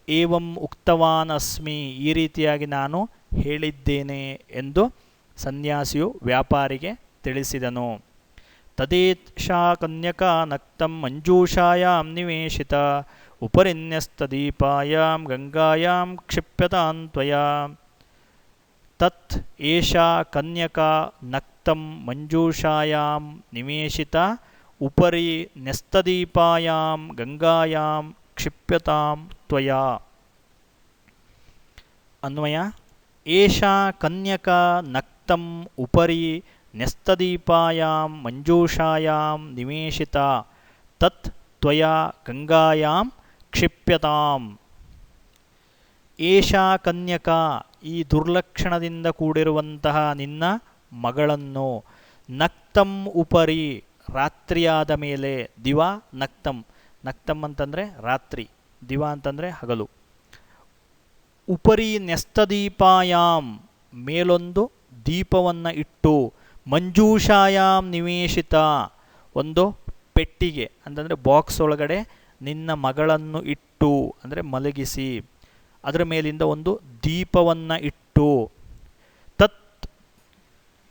ಏವಂ ಉಕ್ತವಾನ್ ಅಸ್ಮಿ ಈ ರೀತಿಯಾಗಿ ನಾನು ಹೇಳಿದ್ದೇನೆ ಎಂದು ಸನ್ಯಾಸಿಯು ವ್ಯಾಪಾರಿಗೆ ತಿಳಿಸಿದನು. ತದೇಶಾ ಕನ್ಯಕಾ ನಕ್ತಂ ಮಂಜೂಷಾಯಾಂ ನಿವೇಶಿತ ಉಪರಿನ್ಯಸ್ತದೀಪಾಯಾಂ ಗಂಗಾಯಾಂ ಕ್ಷಿಪ್ಯತಾಂ ತ್ವಯಾ. ತತ್ ಏಷಾ ಕನ್ಯಕಾ ನಕ್ತಂ ಮಂಜೂಷಾಯಾಂ ನಿವೇಶಿತ ಉಪರಿ ನ್ಯಸ್ತದೀಪಾಯಾಂ ಗಂಗಾಯಾಂ ಕ್ಷಿಪ್ಯತಾಂ ತ್ವಯಾ. ಅನ್ವಯ: ಏಷಾ ಕನ್ಯಕಾ ನಕ್ತಂ ಉಪರಿ ನ್ಯಸ್ತದೀಪಾಯಾಂ ಮಂಜೂಷಾಯಾಂ ನಿವೇಶಿತ ತತ್ ತ್ವಯಾ ಗಂಗಾಯಾಂ ಕ್ಷಿಪ್ಯತಾಂ. ಏಷಾ ಕನ್ಯಕಾ ಈ ದುರ್ಲಕ್ಷಣದಿಂದ ಕೂಡಿರುವಂತಹ ನಿನ್ನ ಮಗಳನ್ನು, ನಕ್ತಂ ಉಪರಿ ರಾತ್ರಿಯಾದ ಮೇಲೆ, ದಿವಾ ನಕ್ತಂ, ನಕ್ತಂ ಅಂತಂದರೆ ರಾತ್ರಿ, ದಿವಾ ಅಂತಂದರೆ ಹಗಲು. ಉಪರಿ ನ್ಯಸ್ತದೀಪಾಯಾಂ ಮೇಲೊಂದು ದೀಪವನ್ನು ಇಟ್ಟು, ಮಂಜೂಷಾಯಾಂ ನಿವೇಶಿತ ಒಂದು ಪೆಟ್ಟಿಗೆ ಅಂತಂದರೆ ಬಾಕ್ಸ್ ಒಳಗಡೆ ನಿನ್ನ ಮಗಳನ್ನು ಇಟ್ಟು ಅಂದರೆ ಮಲಗಿಸಿ, ಅದರ ಮೇಲಿಂದ ಒಂದು ದೀಪವನ್ನು ಇಟ್ಟು, ತತ್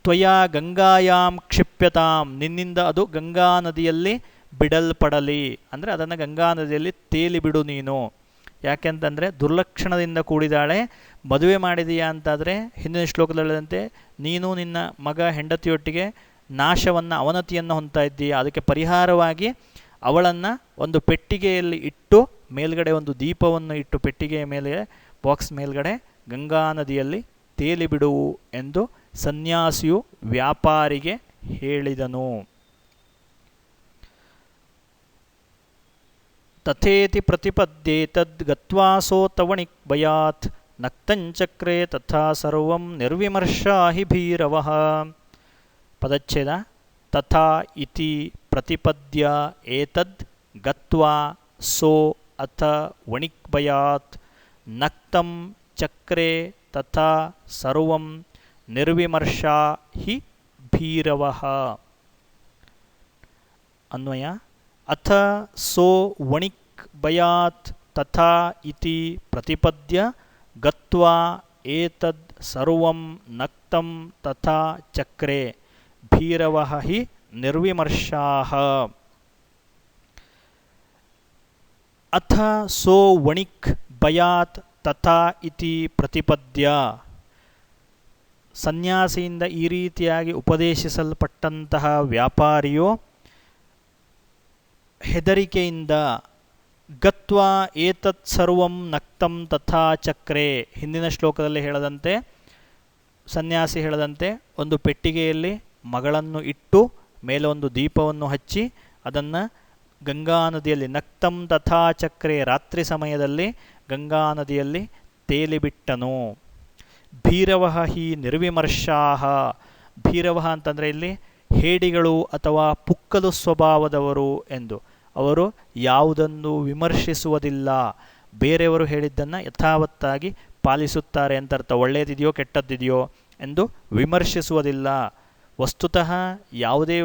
ತ್ವಯಾ ಗಂಗಾಯಾಂ ಕ್ಷಿಪ್ಯತಾಂ ನಿನ್ನಿಂದ ಅದು ಗಂಗಾ ನದಿಯಲ್ಲಿ ಬಿಡಲ್ಪಡಲಿ, ಅಂದರೆ ಅದನ್ನು ಗಂಗಾ ನದಿಯಲ್ಲಿ ತೇಲಿ ಬಿಡು ನೀನು. ಯಾಕೆಂತಂದರೆ ದುರ್ಲಕ್ಷಣದಿಂದ ಕೂಡಿದಾಳೆ, ಮದುವೆ ಮಾಡಿದೀಯಾ ಅಂತಾದರೆ ಹಿಂದಿನ ಶ್ಲೋಕದಲ್ಲಿದ್ದಂತೆ ನೀನು ನಿನ್ನ ಮಗ ಹೆಂಡತಿಯೊಟ್ಟಿಗೆ ನಾಶವನ್ನು ಅವನತಿಯನ್ನು ಹೊಂದ್ತಾ ಇದ್ದೀಯ. ಅದಕ್ಕೆ ಪರಿಹಾರವಾಗಿ ಅವಳನ್ನು ಒಂದು ಪೆಟ್ಟಿಗೆಯಲ್ಲಿ ಇಟ್ಟು, ಮೇಲ್ಗಡೆ ಒಂದು ದೀಪವನ್ನು ಇಟ್ಟು ಪೆಟ್ಟಿಗೆಯ ಮೇಲೆ, ಬಾಕ್ಸ್ ಮೇಲ್ಗಡೆ ಗಂಗಾ ನದಿಯಲ್ಲಿ ತೇಲಿಬಿಡುವು ಎಂದು ಸನ್ಯಾಸಿಯು ವ್ಯಾಪಾರಿಗೆ ಹೇಳಿದನು. ತಥೇತಿ ಪ್ರತಿಪದ್ಯೇತದ್ ಗತ್ವಾ ಸೋತವಣಿಕ್ ಭಯಾತ್ ನಕ್ತಂಚಕ್ರೆ ತಥಾ ಸರ್ವಂ ನಿರ್ವಿಮರ್ಶಾ ಹಿ ಭೀರವಃ. ಪದಚ್ಛೇದ: ತಥಾ ಇತಿ ಪ್ರತಿಪದ್ಯ ಏತದ್ ಗತ್ವಾ ಸೋ ಅಥ ವಣಿಕ್ ಭಯಾತ್ ನಕ್ತಂ ಚಕ್ರೆ ತಥಾ ಸರ್ವಂ ನಿರ್ವಿಮರ್ಶಾ ಹಿ ಭೀರವಃ. ಅನ್ವಯ: ಅಥ ಸೋ ವಣಿಕ್ ಭಯಾತ್ ತಥಾ ಇತಿ ಪ್ರತಿಪದ್ಯ ಗತ್ವಾ ಏತದ್ ಸರ್ವಂ ನಕ್ತಂ ತಥಾ ಚಕ್ರೆ ಭೀರವಃ ಹಿ ನಿರ್ವಿಮರ್ಶಾಃ. ಅಥ ಸೋ ವಣಿಕ್ ಭಯಾತ್ ತಥಾ ಇತಿ ಪ್ರತಿಪದ್ಯ. ಸನ್ಯಾಸಿಯಿಂದ ಈ ರೀತಿಯಾಗಿ ಉಪದೇಶಿಸಲ್ಪಟ್ಟಂತಹ ವ್ಯಾಪಾರಿಯು ಹೆದರಿಕೆಯಿಂದ, ಗತ್ವಾ ಏತತ್ ಸರ್ವಂ ನಕ್ತಂ ತಥಾ ಚಕ್ರೆ, ಹಿಂದಿನ ಶ್ಲೋಕದಲ್ಲಿ ಹೇಳದಂತೆ, ಸನ್ಯಾಸಿ ಹೇಳದಂತೆ ಒಂದು ಪೆಟ್ಟಿಗೆಯಲ್ಲಿ ಮಗಳನ್ನು ಇಟ್ಟು ಮೇಲೆ ಒಂದು ದೀಪವನ್ನು ಹಚ್ಚಿ ಅದನ್ನು ಗಂಗಾ ನದಿಯಲ್ಲಿ, ನಕ್ತಂ ತಥಾ ಚಕ್ರೆ ರಾತ್ರಿ ಸಮಯದಲ್ಲಿ ಗಂಗಾ ನದಿಯಲ್ಲಿ ತೇಲಿಬಿಟ್ಟನು. ಭೀರವಃ ಹಿ ನಿರ್ವಿಮರ್ಶಾಃ. ಭೀರವಃ ಅಂತಂದರೆ ಇಲ್ಲಿ ಹೇಡಿಗಳು ಅಥವಾ ಪುಕ್ಕಲು ಸ್ವಭಾವದವರು ಎಂದು. ಅವರು ಯಾವುದನ್ನು ವಿಮರ್ಶಿಸುವುದಿಲ್ಲ, ಬೇರೆಯವರು ಹೇಳಿದ್ದನ್ನು ಯಥಾವತ್ತಾಗಿ ಪಾಲಿಸುತ್ತಾರೆ ಅಂತ ಅರ್ಥ. ಒಳ್ಳೆಯದಿದೆಯೋ ಕೆಟ್ಟದ್ದಿದೆಯೋ ಎಂದು ವಿಮರ್ಶಿಸುವುದಿಲ್ಲ. ವಸ್ತುತಃ ಯಾವುದೇ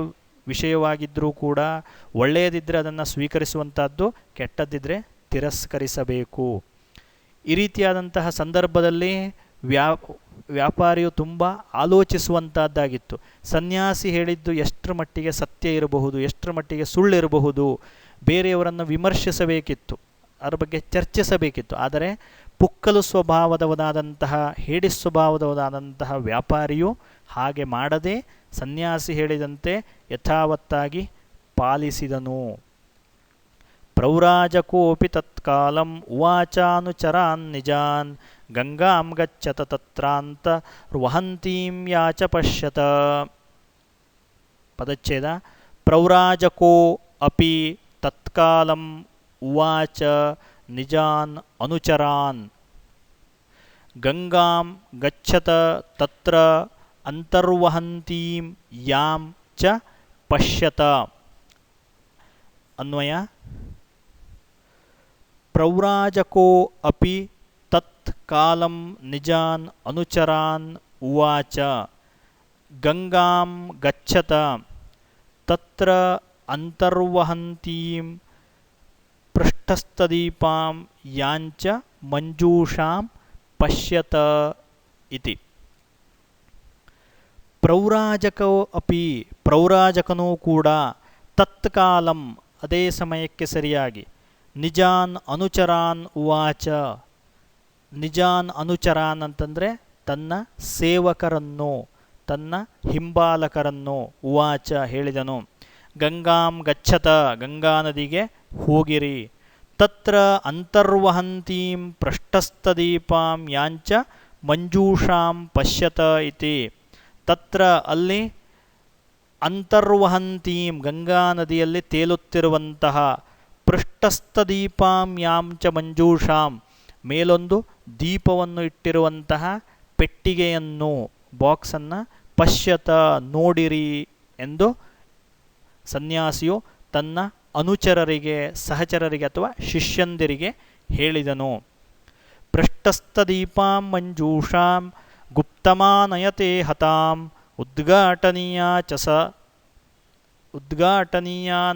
ವಿಷಯವಾಗಿದ್ದರೂ ಕೂಡ ಒಳ್ಳೆಯದಿದ್ದರೆ ಅದನ್ನು ಸ್ವೀಕರಿಸುವಂಥದ್ದು, ಕೆಟ್ಟದ್ದಿದ್ದರೆ ತಿರಸ್ಕರಿಸಬೇಕು. ಈ ರೀತಿಯಾದಂತಹ ಸಂದರ್ಭದಲ್ಲಿ ವ್ಯಾಪಾರಿಯು ತುಂಬ ಆಲೋಚಿಸುವಂಥದ್ದಾಗಿತ್ತು. ಸನ್ಯಾಸಿ ಹೇಳಿದ್ದು ಎಷ್ಟರ ಮಟ್ಟಿಗೆ ಸತ್ಯ ಇರಬಹುದು, ಎಷ್ಟರ ಮಟ್ಟಿಗೆ ಸುಳ್ಳಿರಬಹುದು, ಬೇರೆಯವರನ್ನು ವಿಮರ್ಶಿಸಬೇಕಿತ್ತು, ಅದರ ಬಗ್ಗೆ ಚರ್ಚಿಸಬೇಕಿತ್ತು. ಆದರೆ ಪುಕ್ಕಲು ಸ್ವಭಾವದವನಾದಂತಹ, ಹೇಡಿ ಸ್ವಭಾವದವನಾದಂತಹ ವ್ಯಾಪಾರಿಯು ಹಾಗೆ ಮಾಡದೆ ಸನ್ಯಾಸಿ ಹೇಳಿದಂತೆ ಯಥಾವತ್ತಾಗಿ ಪಾಲಿಸಿದನು. ಪ್ರವ್ರಾಜಕೋಪಿ ತತ್ಕಾಲಂ ಉವಾಚಾನುಚರಾನ್ ನಿಜಾನ್ ಗಂಗಾಂ ಗಚ್ಚತ ತತ್ರಾಂತ ವಹಂತೀಂ ಯಾಚ ಪಶ್ಯತ. ಪದಚ್ಛೇದ. ಪ್ರವ್ರಾಜಕೋ ಅಪಿ ತತ್ಕಾಲಂ ಉವಾಚ ನಿಜಾನ್ ಅನುಚರಾನ್ ಗಂಗಾಂ ಗಚ್ಚತ ತತ್ರ ಅಂತರ್ವಹಂತೀಂ ಯಾಂ ಚ ಪಶ್ಯತ. ಅನ್ವಯ. ಪ್ರವ್ರಾಜಕೋ ಅಪಿ ತತ್ ಕಾಲಂ ನಿಜಾನ್ ಅನುಚರಾನ್ ಉವಾಚ ಗಂಗಾಂ ಗಚ್ಚತ ತತ್ರ ಅಂತರ್ವಹಂತೀಂ ಪೃಷ್ಠಸ್ಥದೀಪಾಂ ಯಾಂಚ ಮಂಜೂಷಾಂ ಪಶ್ಯತ ಇತಿ. ಪ್ರವ್ರಾಜಕೋ ಅಪಿ ಪ್ರವ್ರಾಜಕನೂ ಕೂಡ ತತ್ಕಾಲಂ ಅದೇ ಸಮಯಕ್ಕೆ ಸರಿಯಾಗಿ ನಿಜಾನ್ ಅನುಚರಾನ್ ಉವಾಚ. ನಿಜಾನ್ ಅನುಚರಾನ್ ಅಂತಂದರೆ ತನ್ನ ಸೇವಕರನ್ನು, ತನ್ನ ಹಿಂಬಾಲಕರನ್ನು ಉವಾಚ ಹೇಳಿದನು. ಗಂಗಾಂ ಗಚ್ಚತ ಗಂಗಾ ನದಿಗೆ ಹೋಗಿರಿ. ತತ್ರ ಅಂತರ್ವಹಂತೀಂ ಪೃಷ್ಠಸ್ಥದೀಪಾಂ ಯಾಂಚ ಮಂಜೂಷಾಂ ಪಶ್ಯತ ಇತಿ. ತತ್ರ ಅಲ್ಲಿ ಅಂತರ್ವಹಂತೀಂ ಗಂಗಾ ನದಿಯಲ್ಲಿ ತೇಲುತ್ತಿರುವಂತಹ ಪೃಷ್ಠಸ್ಥದೀಪಾಂ ಯಾಂಚ ಮಂಜೂಷಾಂ ಮೇಲೊಂದು ದೀಪವನ್ನು ಇಟ್ಟಿರುವಂತಹ ಪೆಟ್ಟಿಗೆಯನ್ನು ಬಾಕ್ಸನ್ನು ಪಶ್ಯತ ನೋಡಿರಿ ಎಂದು ಸನ್ಯಾಸಿಯು ತನ್ನ ಅನುಚರರಿಗೆ, ಸಹಚರರಿಗೆ ಅಥವಾ ಶಿಷ್ಯಂದಿರಿಗೆ ಹೇಳಿದನು. ಪೃಷ್ಠಸ್ಥದೀಪಾಂ ಮಂಜೂಷಾಂ ಗುಪ್ತಮಾನಯತೆ ಹತಾಂ ಉದ್ಘಾಟನೀಯ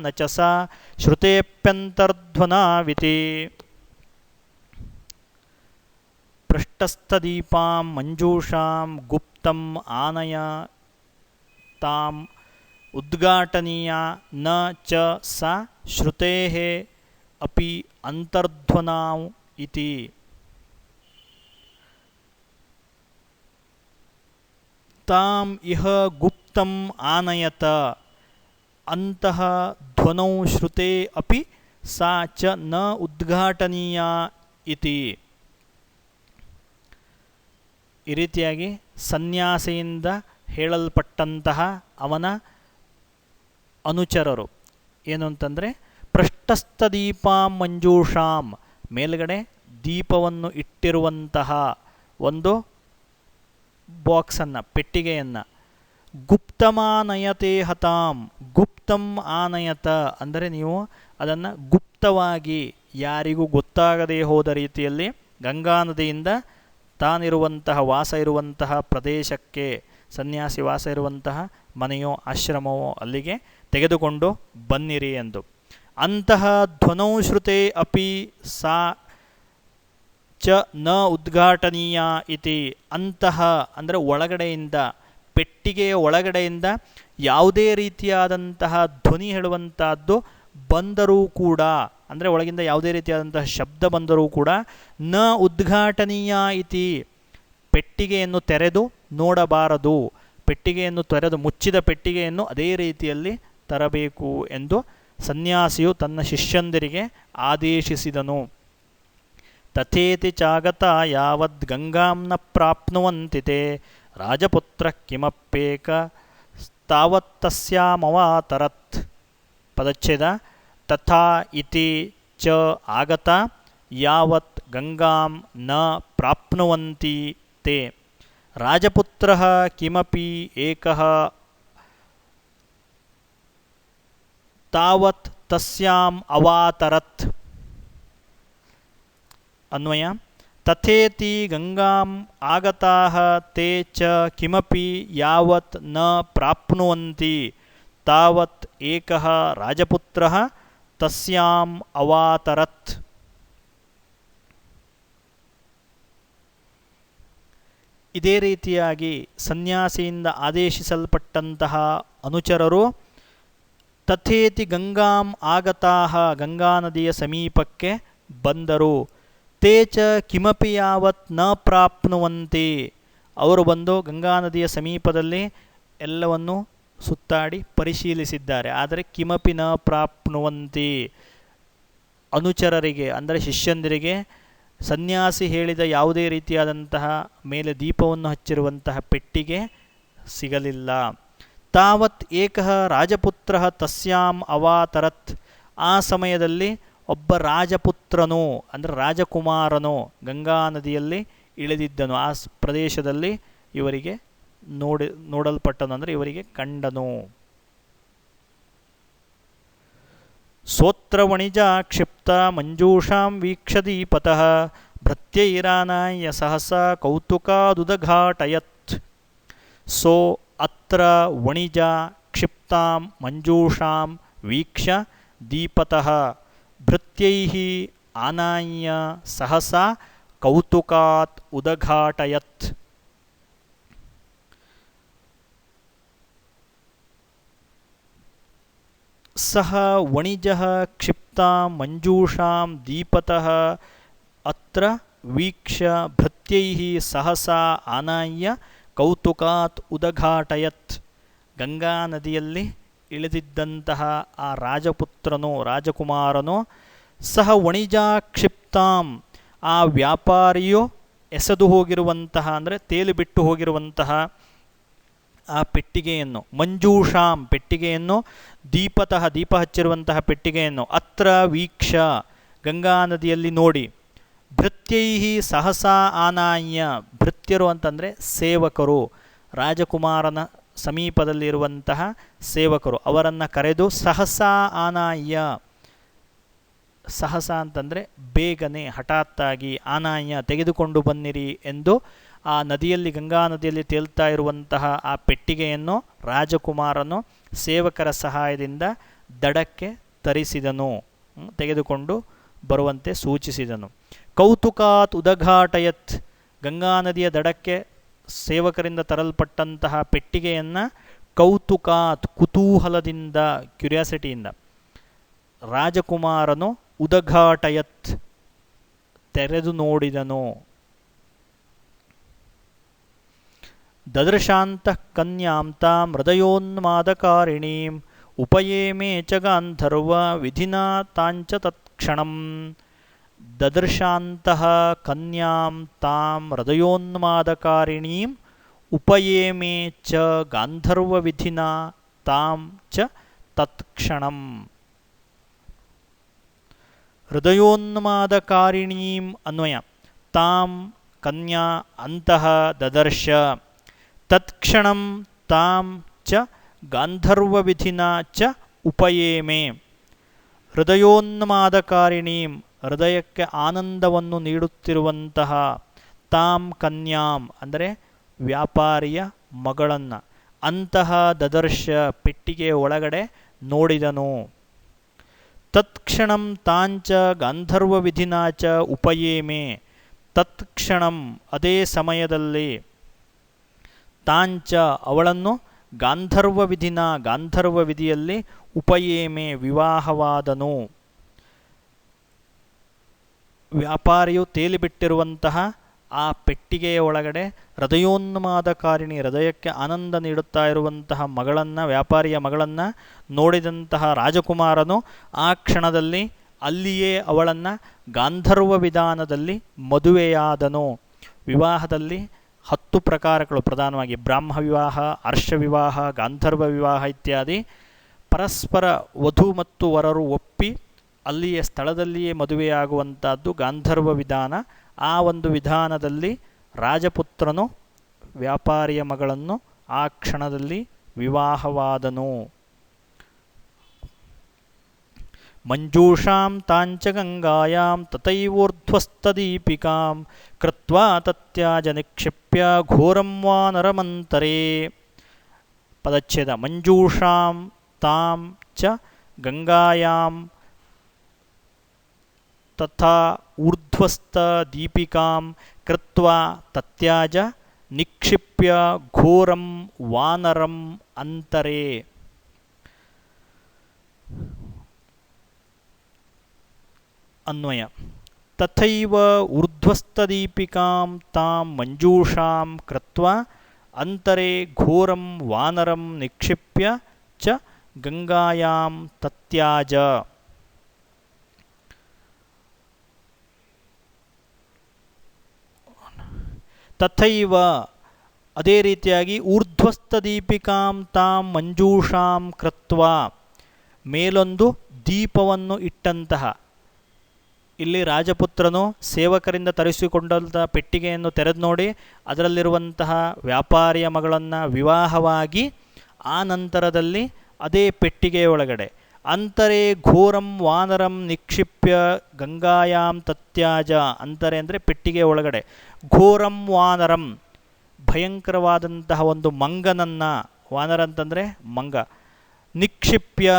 ನಚಸ ಶ್ರುತೇಪ್ಯಂತರ್ಧ್ವನಾವಿತಿ. ಪೃಷ್ಠಸ್ಥದೀಪಾಂ ಮಂಜೂಷಾಂ ಗುಪ್ತಂ ಆನಯತಾಂ ಉದ್ಘಾಟನೀಯ ನ ಚ ಸ ಶ್ರುತೇಃ ಅಪಿ ಅಂತರ್ಧ್ವನಾಂ ಇತಿ. ತಾಂ ಇಹ ಗುಪ್ತಂ ಆನಯತ ಅಂತಃ ಧ್ವನೌ ಶ್ರುತೆ ಅಪಿ ಸಾ ಚ ನ ಉದ್ಘಾಟನೀಯ ಇತಿ. ಈ ರೀತಿಯಾಗಿ ಸನ್ಯಾಸಿಯಿಂದ ಹೇಳಲ್ಪಟ್ಟಂತಹ ಅವನ ಅನುಚರರು ಏನು ಅಂತಂದರೆ, ಪೃಷ್ಠಸ್ಥದೀಪಾಂ ಮಂಜೂಷಾಂ ಮೇಲ್ಗಡೆ ದೀಪವನ್ನು ಇಟ್ಟಿರುವಂತಹ ಒಂದು ಬಾಕ್ಸನ್ನು, ಪೆಟ್ಟಿಗೆಯನ್ನು, ಗುಪ್ತಮಾನಯತೆ ಹತಾಂ ಗುಪ್ತಂ ಆನಯತ ಅಂದರೆ ನೀವು ಅದನ್ನು ಗುಪ್ತವಾಗಿ ಯಾರಿಗೂ ಗೊತ್ತಾಗದೇ ಹೋದ ರೀತಿಯಲ್ಲಿ ಗಂಗಾ ನದಿಯಿಂದ ತಾನಿರುವಂತಹ ವಾಸ ಇರುವಂತಹ ಪ್ರದೇಶಕ್ಕೆ, ಸನ್ಯಾಸಿ ವಾಸ ಇರುವಂತಹ ಮನೆಯೋ ಆಶ್ರಮವೋ ಅಲ್ಲಿಗೆ ತೆಗೆದುಕೊಂಡು ಬನ್ನಿರಿ ಎಂದು. ಅಂತಹ ಧ್ವನೌ ಶ್ರುತೆ ಅಪಿ ಸಾ ಚ ನ ಉದ್ಘಾಟನೀಯ ಇತಿ. ಅಂತಹ ಅಂದರೆ ಒಳಗಡೆಯಿಂದ, ಪೆಟ್ಟಿಗೆಯ ಒಳಗಡೆಯಿಂದ ಯಾವುದೇ ರೀತಿಯಾದಂತಹ ಧ್ವನಿ ಹೇಳುವಂತಹದ್ದು ಬಂದರೂ ಕೂಡ, ಅಂದರೆ ಒಳಗಿಂದ ಯಾವುದೇ ರೀತಿಯಾದಂತಹ ಶಬ್ದ ಬಂದರೂ ಕೂಡ ನ ಉದ್ಘಾಟನೀಯ ಇತಿ, ಪೆಟ್ಟಿಗೆಯನ್ನು ತೆರೆದು ನೋಡಬಾರದು, ಪೆಟ್ಟಿಗೆಯನ್ನು ತೆರೆದು ಮುಚ್ಚಿದ ಪೆಟ್ಟಿಗೆಯನ್ನು ಅದೇ ರೀತಿಯಲ್ಲಿ ತರಬೇಕು ಎಂದು ಸನ್ಯಾಸಿಯು ತನ್ನ ಶಿಷ್ಯಂದಿರಿಗೆ ಆದೇಶಿಸಿದನು. ತಥೇತಿ ಚಾಗತ ಯಾವದ್ ಗಂಗಾಂ ನ ಪ್ರಾಪ್ನುವಂತಿತೆ ರಾಜಪುತ್ರ ಕಿಮಪ್ಯೇಕ ತಾವತ್ತಸ್ಯಾಮವಾತರತ್. ಪದಚ್ಛೇದ. ತಥಾ ಇತಿ ಚ ಆಗತ ಯಾವತ್ ಗಂಗಾಂ ನ ಪ್ರಾಪ್ನುವಂತಿ ತೇ ರಾಜಪುತ್ರಃ ಕಿಮಪಿ ಏಕಃ ತಾವತ್ ತಸ್ಯಾಂ ಅವಾತರತ್. ಅನ್ವಯ. ತಥೇತಿ ಗಂಗಾಂ ಆಗತಾಃ ತೇ ಚ ಕಿಮಪಿ ಯಾವತ್ ನ ಪ್ರಾಪ್ನುವಂತಿ ತಾವತ್ ಏಕಃ ರಾಜಪುತ್ರಃ ತಸ್ಯಾಂ ಅವಾತರತ್. ಇದೇ ರೀತಿಯಾಗಿ ಸನ್ಯಾಸಿಯಿಂದ ಆದೇಶಿಸಲ್ಪಟ್ಟಂತಹ ಅನುಚರರು ತಥೇತಿ ಗಂಗಾಂ ಆಗತಾಃ ಗಂಗಾ ನದಿಯ ಸಮೀಪಕ್ಕೆ ಬಂದರು. ತೇ ಚ ಕಿಮಪಿ ಯಾವತ್ ನ ಪ್ರಾಪ್ನುವಂತಿ ಅವರು ಬಂದು ಗಂಗಾ ನದಿಯ ಸಮೀಪದಲ್ಲಿ ಎಲ್ಲವನ್ನು ಸುತ್ತಾಡಿ ಪರಿಶೀಲಿಸಿದ್ದಾರೆ. ಆದರೆ ಕಿಮಪಿ ನ ಪ್ರಾಪ್ನುವಂತಿ, ಅನುಚರರಿಗೆ ಅಂದರೆ ಶಿಷ್ಯಂದಿರಿಗೆ ಸನ್ಯಾಸಿ ಹೇಳಿದ ಯಾವುದೇ ರೀತಿಯಾದಂತಹ ಮೇಲೆ ದೀಪವನ್ನು ಹಚ್ಚಿರುವಂತಹ ಪೆಟ್ಟಿಗೆ ಸಿಗಲಿಲ್ಲ. ತಾವತ್ ಏಕಃ ರಾಜಪುತ್ರ ತಸ್ಯಾಂ ಅವಾತರತ್, ಆ ಸಮಯದಲ್ಲಿ ಒಬ್ಬ ರಾಜಪುತ್ರನು ಅಂದರೆ ರಾಜಕುಮಾರನು ಗಂಗಾ ನದಿಯಲ್ಲಿ ಇಳಿದಿದ್ದನು. ಆ ಪ್ರದೇಶದಲ್ಲಿ ಇವರಿಗೆ ನೋಡಲ್ಪಟ್ಟನು ಅಂದರೆ ಇವರಿಗೆ ಕಂಡನು. ಸೋತ್ರವಣಿಜ ಕ್ಷಿಪ್ತ ಮಂಜೂಷಾಂ ವೀಕ್ಷದೀಪತಃ ಭೃತ್ಯೈರಾನಾಯ ಸಹಸ ಕೌತುಕಾದುದಘಾಟಯತ್. ಸೋ ಅತ್ರ ವಣಿಜ ಕ್ಷಿಪ್ತಾಂ ಮಂಜೂಷಾಂ ವೀಕ್ಷ್ಯ ದೀಪತಃ ಭೃತ್ಯೈಃ ಆನಾಯ್ಯ ಸಹಸಾ ಕೌತುಕಾತ್ ಉದಘಾಟಯತ್. ಸಹ ವಣಿಜಃ ಕ್ಷಿಪ್ತಾಂ ಮಂಜೂಷಾಂ ದೀಪತಃ ಅತ್ರ ವೀಕ್ಷ್ಯ ಭೃತ್ಯೈಃ ಸಹಸಾ ಆನಾಯ್ಯ ಕೌತುಕಾತ್ ಉದಘಾಟಯತ್. ಗಂಗಾ ನದಿಯಲ್ಲಿ ಇಳಿದಿದ್ದಂತಹ ಆ ರಾಜಪುತ್ರನು ರಾಜಕುಮಾರನು ಸಹ ವಣಿಜ ಕ್ಷಿಪ್ತಾಂ, ಆ ವ್ಯಾಪಾರಿಯು ಎಸೆದು ಹೋಗಿರುವಂತಹ ಅಂದರೆ ತೇಲಿ ಬಿಟ್ಟು ಹೋಗಿರುವಂತಹ ಆ ಪೆಟ್ಟಿಗೆಯನ್ನು, ಮಂಜೂಷಾಂ ಪೆಟ್ಟಿಗೆಯನ್ನು, ದೀಪತಃ ದೀಪ ಹಚ್ಚಿರುವಂತಹ ಪೆಟ್ಟಿಗೆಯನ್ನು ಅತ್ರ ವೀಕ್ಷ ಗಂಗಾ ನದಿಯಲ್ಲಿ ನೋಡಿ, ಭೃತ್ಯೈಹಿ ಸಹಸಾ ಆನಾಯ್ಯ, ಭೃತ್ಯರು ಅಂತಂದರೆ ಸೇವಕರು, ರಾಜಕುಮಾರನ ಸಮೀಪದಲ್ಲಿರುವಂತಹ ಸೇವಕರು, ಅವರನ್ನು ಕರೆದು ಸಹಸಾ ಆನಾಯ್ಯ, ಸಹಸ ಅಂತಂದರೆ ಬೇಗನೆ ಹಠಾತ್ತಾಗಿ, ಆನಾಯ್ಯ ತೆಗೆದುಕೊಂಡು ಬನ್ನಿರಿ ಎಂದು ಆ ನದಿಯಲ್ಲಿ ಗಂಗಾ ನದಿಯಲ್ಲಿ ತೇಲ್ತಾ ಇರುವಂತಹ ಆ ಪೆಟ್ಟಿಗೆಯನ್ನು ರಾಜಕುಮಾರನು ಸೇವಕರ ಸಹಾಯದಿಂದ ದಡಕ್ಕೆ ತರಿಸಿದನು, ತೆಗೆದುಕೊಂಡು ಬರುವಂತೆ ಸೂಚಿಸಿದನು. ಕೌತುಕಾತ್ ಉದಘಾಟಯತ್, ಗಂಗಾ ನದಿಯ ದಡಕ್ಕೆ ಸೇವಕರಿಂದ ತರಲ್ಪಟ್ಟಂತಹ ಪೆಟ್ಟಿಗೆಯನ್ನು ಕೌತುಕಾತ್ ಕುತೂಹಲದಿಂದ, ಕ್ಯುರಿಯಾಸಿಟಿಯಿಂದ ರಾಜಕುಮಾರನು ಉದಘಾಟಯತ್ ತೆರೆದು ನೋಡಿದನು. ದದೃಶಾಂತಃ ಕನ್ಯಾಂ ತಾಂ ಹೃದಯೋನ್ಮಾದಕಾರಿಣೀಂ ಉಪಯೇಮೇ ಚ ಗಾಂಧರ್ವ ವಿಧಿನಾ ತಾಂಚ ತತ್ಕ್ಷಣಂ. ದದೃಶಾಂತಃ ಕನ್ಯಾಂ ತಾಂ ಹೃದಯೋನ್ಮಾದಕಾರಿಣೀಂ ಉಪಯೇಮೇ ಚ ಗಾಂಧರ್ವ ವಿಧಿನಾ ತಾಂ ಚ ತತ್ಕ್ಷಣಂ. ಹೃದಯೋನ್ಮಾದಕಾರಿಣೀಂ ಅನ್ವಯ, ತಾಂ ಕನ್ಯಾ ಅಂತಃ ದದರ್ಶ, ತತ್ಕ್ಷಣಂ ತಾಂ ಚ ಗಾಂಧರ್ವವಿಧಿನಾ ಚ ಉಪಯೇಮೆ. ಹೃದಯೋನ್ಮಾದಕಾರಿಣೀಂ, ಹೃದಯಕ್ಕೆ ಆನಂದವನ್ನು ನೀಡುತ್ತಿರುವಂತಹ, ತಾಂ ಕನ್ಯಾಂ ಅಂದರೆ ವ್ಯಾಪಾರಿಯ ಮಗಳನ್ನು, ಅಂತಹ ದದರ್ಶ ಪೆಟ್ಟಿಗೆಯ ಒಳಗಡೆ ನೋಡಿದನು. ತತ್ಕ್ಷಣಂ ತಾಂಚ ಗಾಂಧರ್ವವಿಧಿನಾ ಚ ಉಪಯೇಮೆ, ತತ್ಕ್ಷಣಂ ಅದೇ ಸಮಯದಲ್ಲಿ, ತಾಂಚ ಅವಳನ್ನು, ಗಾಂಧರ್ವ ವಿಧಿನ ಗಾಂಧರ್ವ ವಿಧಿಯಲ್ಲಿ, ಉಪಯೇಮೆ ವಿವಾಹವಾದನು. ವ್ಯಾಪಾರಿಯು ತೇಲಿಬಿಟ್ಟಿರುವಂತಹ ಆ ಪೆಟ್ಟಿಗೆಯ ಒಳಗಡೆ ಹೃದಯೋನ್ಮಾದಕಾರಿಣಿ, ಹೃದಯಕ್ಕೆ ಆನಂದ ನೀಡುತ್ತಾ ಇರುವಂತಹ ಮಗಳನ್ನು, ವ್ಯಾಪಾರಿಯ ಮಗಳನ್ನು ನೋಡಿದಂತಹ ರಾಜಕುಮಾರನು ಆ ಕ್ಷಣದಲ್ಲಿ ಅಲ್ಲಿಯೇ ಅವಳನ್ನು ಗಾಂಧರ್ವ ವಿಧಾನದಲ್ಲಿ ಮದುವೆಯಾದನು. ವಿವಾಹದಲ್ಲಿ 10 ಪ್ರಕಾರಗಳು ಪ್ರಧಾನವಾಗಿ ಬ್ರಾಹ್ಮ ವಿವಾಹ, ಹರ್ಷ ವಿವಾಹ, ಗಾಂಧರ್ವ ವಿವಾಹ ಇತ್ಯಾದಿ. ಪರಸ್ಪರ ವಧು ಮತ್ತು ವರರು ಒಪ್ಪಿ ಅಲ್ಲಿಯೇ ಸ್ಥಳದಲ್ಲಿಯೇ ಮದುವೆಯಾಗುವಂಥದ್ದು ಗಾಂಧರ್ವ ವಿಧಾನ. ಆ ಒಂದು ವಿಧಾನದಲ್ಲಿ ರಾಜಪುತ್ರನು ವ್ಯಾಪಾರಿಯ ಮಗಳನ್ನು ಆ ಕ್ಷಣದಲ್ಲಿ ವಿವಾಹವಾದನು. ಮಂಜೂಷಾಂ ತಾಂಚ ಗಂಗಾಯಾಂ ತಥೈವೋರ್ಧ್ವಸ್ತದೀಪಿಕಾಂ ಕೃತ್ವಾ ತತ್ಯಾಜ ನಿಕ್ಷಿಪ್ಯ ಘೋರಂ ವಾನರಮಂತರೇ. ಪದಚ್ಛೇದ. ಮಂಜೂಷಾಂ ತಾಂ ಚ ಗಂಗಾಯಾಂ ತಥಾ ಊರ್ಧ್ವಸ್ಥ ದೀಪಿಕಾಂ ಕೃತ್ವಾ ತತ್ಯಾಜ ನಿಕ್ಷಿಪ್ಯ ಘೋರಂ ವಾನರಂ ಅಂತರೇ. ಅನ್ವಯ. ತಥೈವ ಊರ್ಧ್ವಸ್ಥದೀಪಿಕಾಂ ತಾಂ ಮಂಜೂಷಾಂ ಕೃತ್ವಾ ಅಂತರೆ ಘೋರಂ ವಾನರಂ ನಿಕ್ಷಿಪ್ಯ ಚ ಗಂಗಾಯಾಂ ತತ್ಯಾಜ. ತಥೈವ ಅದೇ ರೀತಿಯಾಗಿ ಊರ್ಧ್ವಸ್ಥದೀಪಿಕಾಂ ತಾಂ ಮಂಜೂಷಾಂ ಕೃತ್ವಾ ಮೇಲೊಂದು ದೀಪವನ್ನು ಇಟ್ಟಂತಹ, ಇಲ್ಲಿ ರಾಜಪುತ್ರನು ಸೇವಕರಿಂದ ತರಿಸಿಕೊಂಡಂತಹ ಪೆಟ್ಟಿಗೆಯನ್ನು ತೆರೆದು ನೋಡಿ ಅದರಲ್ಲಿರುವಂತಹ ವ್ಯಾಪಾರಿಯ ಮಗಳನ್ನು ವಿವಾಹವಾಗಿ ಆ ನಂತರದಲ್ಲಿ ಅದೇ ಪೆಟ್ಟಿಗೆಯ ಒಳಗಡೆ ಅಂತರೆ ಘೋರಂ ವಾನರಂ ನಿಕ್ಷಿಪ್ಯ ಗಂಗಾಯಾಂ ತತ್ಯಾಜ. ಅಂತರೆ ಅಂದರೆ ಪೆಟ್ಟಿಗೆಯ ಒಳಗಡೆ, ಘೋರಂ ವಾನರಂ ಭಯಂಕರವಾದಂತಹ ಒಂದು ಮಂಗನನ್ನು, ವಾನರ ಅಂತಂದರೆ ಮಂಗ, ನಿಕ್ಷಿಪ್ಯ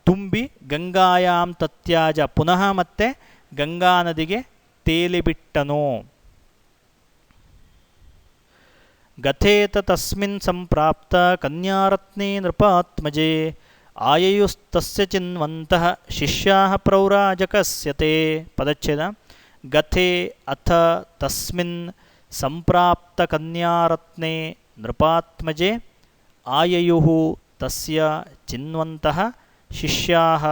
ತುಂಬಿ ಗಂಗಾಯಾಂ ತತ್ಯಾಜ ಪುನಃ ಮತ್ತೆ ಗಂಗಾ ನದಿಗೆ ತೇಲಿಬಿಟ್ಟನು. ಗಥೇತ ತಸ್ಮಿನ್ ಸಂಪ್ರಾಪ್ತ ಕನ್ಯಾರತ್ನೇ ನೃಪಾತ್ಮಜೆ ಆಯಯುಸ್ತಸ್ಯ ಚಿನ್ವಂತಃ ಶಿಷ್ಯಾಃ ಪ್ರೌರಾಜಕಸ್ಯತೆ. ಪದಚ್ಛೇದ. ಗಥೆ ಅಥ ತಸ್ಮಿನ್ ಸಂಪ್ರಾಪ್ತ ಕನ್ಯಾರತ್ನೇ ನೃಪಾತ್ಮಜೆ ಆಯಯುಃ ತಸ್ಯ ಚಿನ್ವಂತಃ ಶಿಷ್ಯಾಃ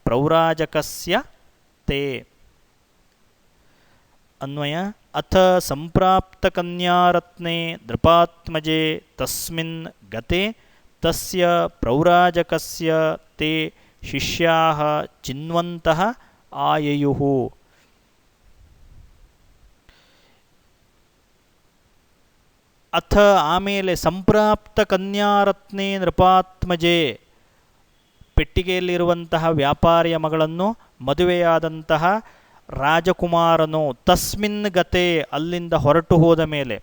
ಪ್ರೌರಾಜಕಸ್ಯ ತೇ. ಅನ್ವಯ ಅಥ ಸಂಪ್ರಾಪ್ತ ಕನ್ಯಾರತ್ನೇ ನೃಪಾತ್ಮಜೆ ತಸ್ಮಿನ್ ಗತೆ ತಸ್ಯ ಪ್ರೌರಾಜಕಸ್ಯ ತೇ ಶಿಷ್ಯಾಃ ಚಿನ್ವಂತಃ ಆಯಯುಃ. ಅಥ ಆಮೇಲೆ ಸಂಪ್ರಾಪ್ತ ಕನ್ಯಾರತ್ನೇ ನೃಪಾತ್ಮಜೆ ಪೆಟ್ಟಿಗೆಯಲ್ಲಿರುವಂತಹ ವ್ಯಾಪಾರಿಯ ಮಗಳನ್ನು ಮದುವೆಯಾದಂತಹ ರಾಜಕುಮಾರನು ತಸ್ಮಿನ್ ಗತೆ ಅಲ್ಲಿಂದ ಹೊರಟು ಹೋದ ಮೇಲೆ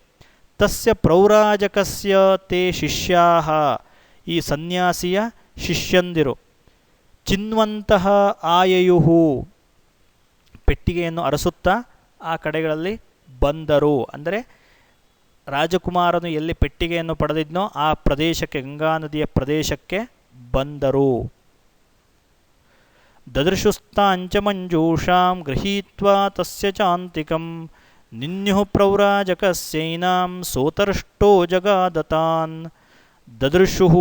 ತಸ್ಯ ಪ್ರೌರಾಜಕಸ್ಯ ತೇ ಶಿಷ್ಯಾಃ ಈ ಸನ್ಯಾಸಿಯ ಶಿಷ್ಯಂದಿರು ಚಿನ್ವಂತಹ ಆಯಯುಹು ಪೆಟ್ಟಿಗೆಯನ್ನು ಅರಸುತ್ತಾ ಆ ಕಡೆಗಳಲ್ಲಿ ಬಂದರು. ಅಂದರೆ ರಾಜಕುಮಾರನು ಎಲ್ಲಿ ಪೆಟ್ಟಿಗೆಯನ್ನು ಪಡೆದಿದ್ನೋ ಆ ಪ್ರದೇಶಕ್ಕೆ, ಗಂಗಾ ನದಿಯ ಪ್ರದೇಶಕ್ಕೆ ಬಂದರು. ದದೃಶುಸ್ತಾಂಚ ಮಂಜೂಷಾಂ ಗೃಹೀತ್ವಾ ತಸ್ಯ ಚಾಂತಿಕಂ ನಿನ್ಯುಃ ಪ್ರೌರಾಜಕಸ್ಯೈನಾಂ ಸೋತರ್ಷ್ಟೋ ಜಗಾದತಾನ್. ದದೃಶುಃ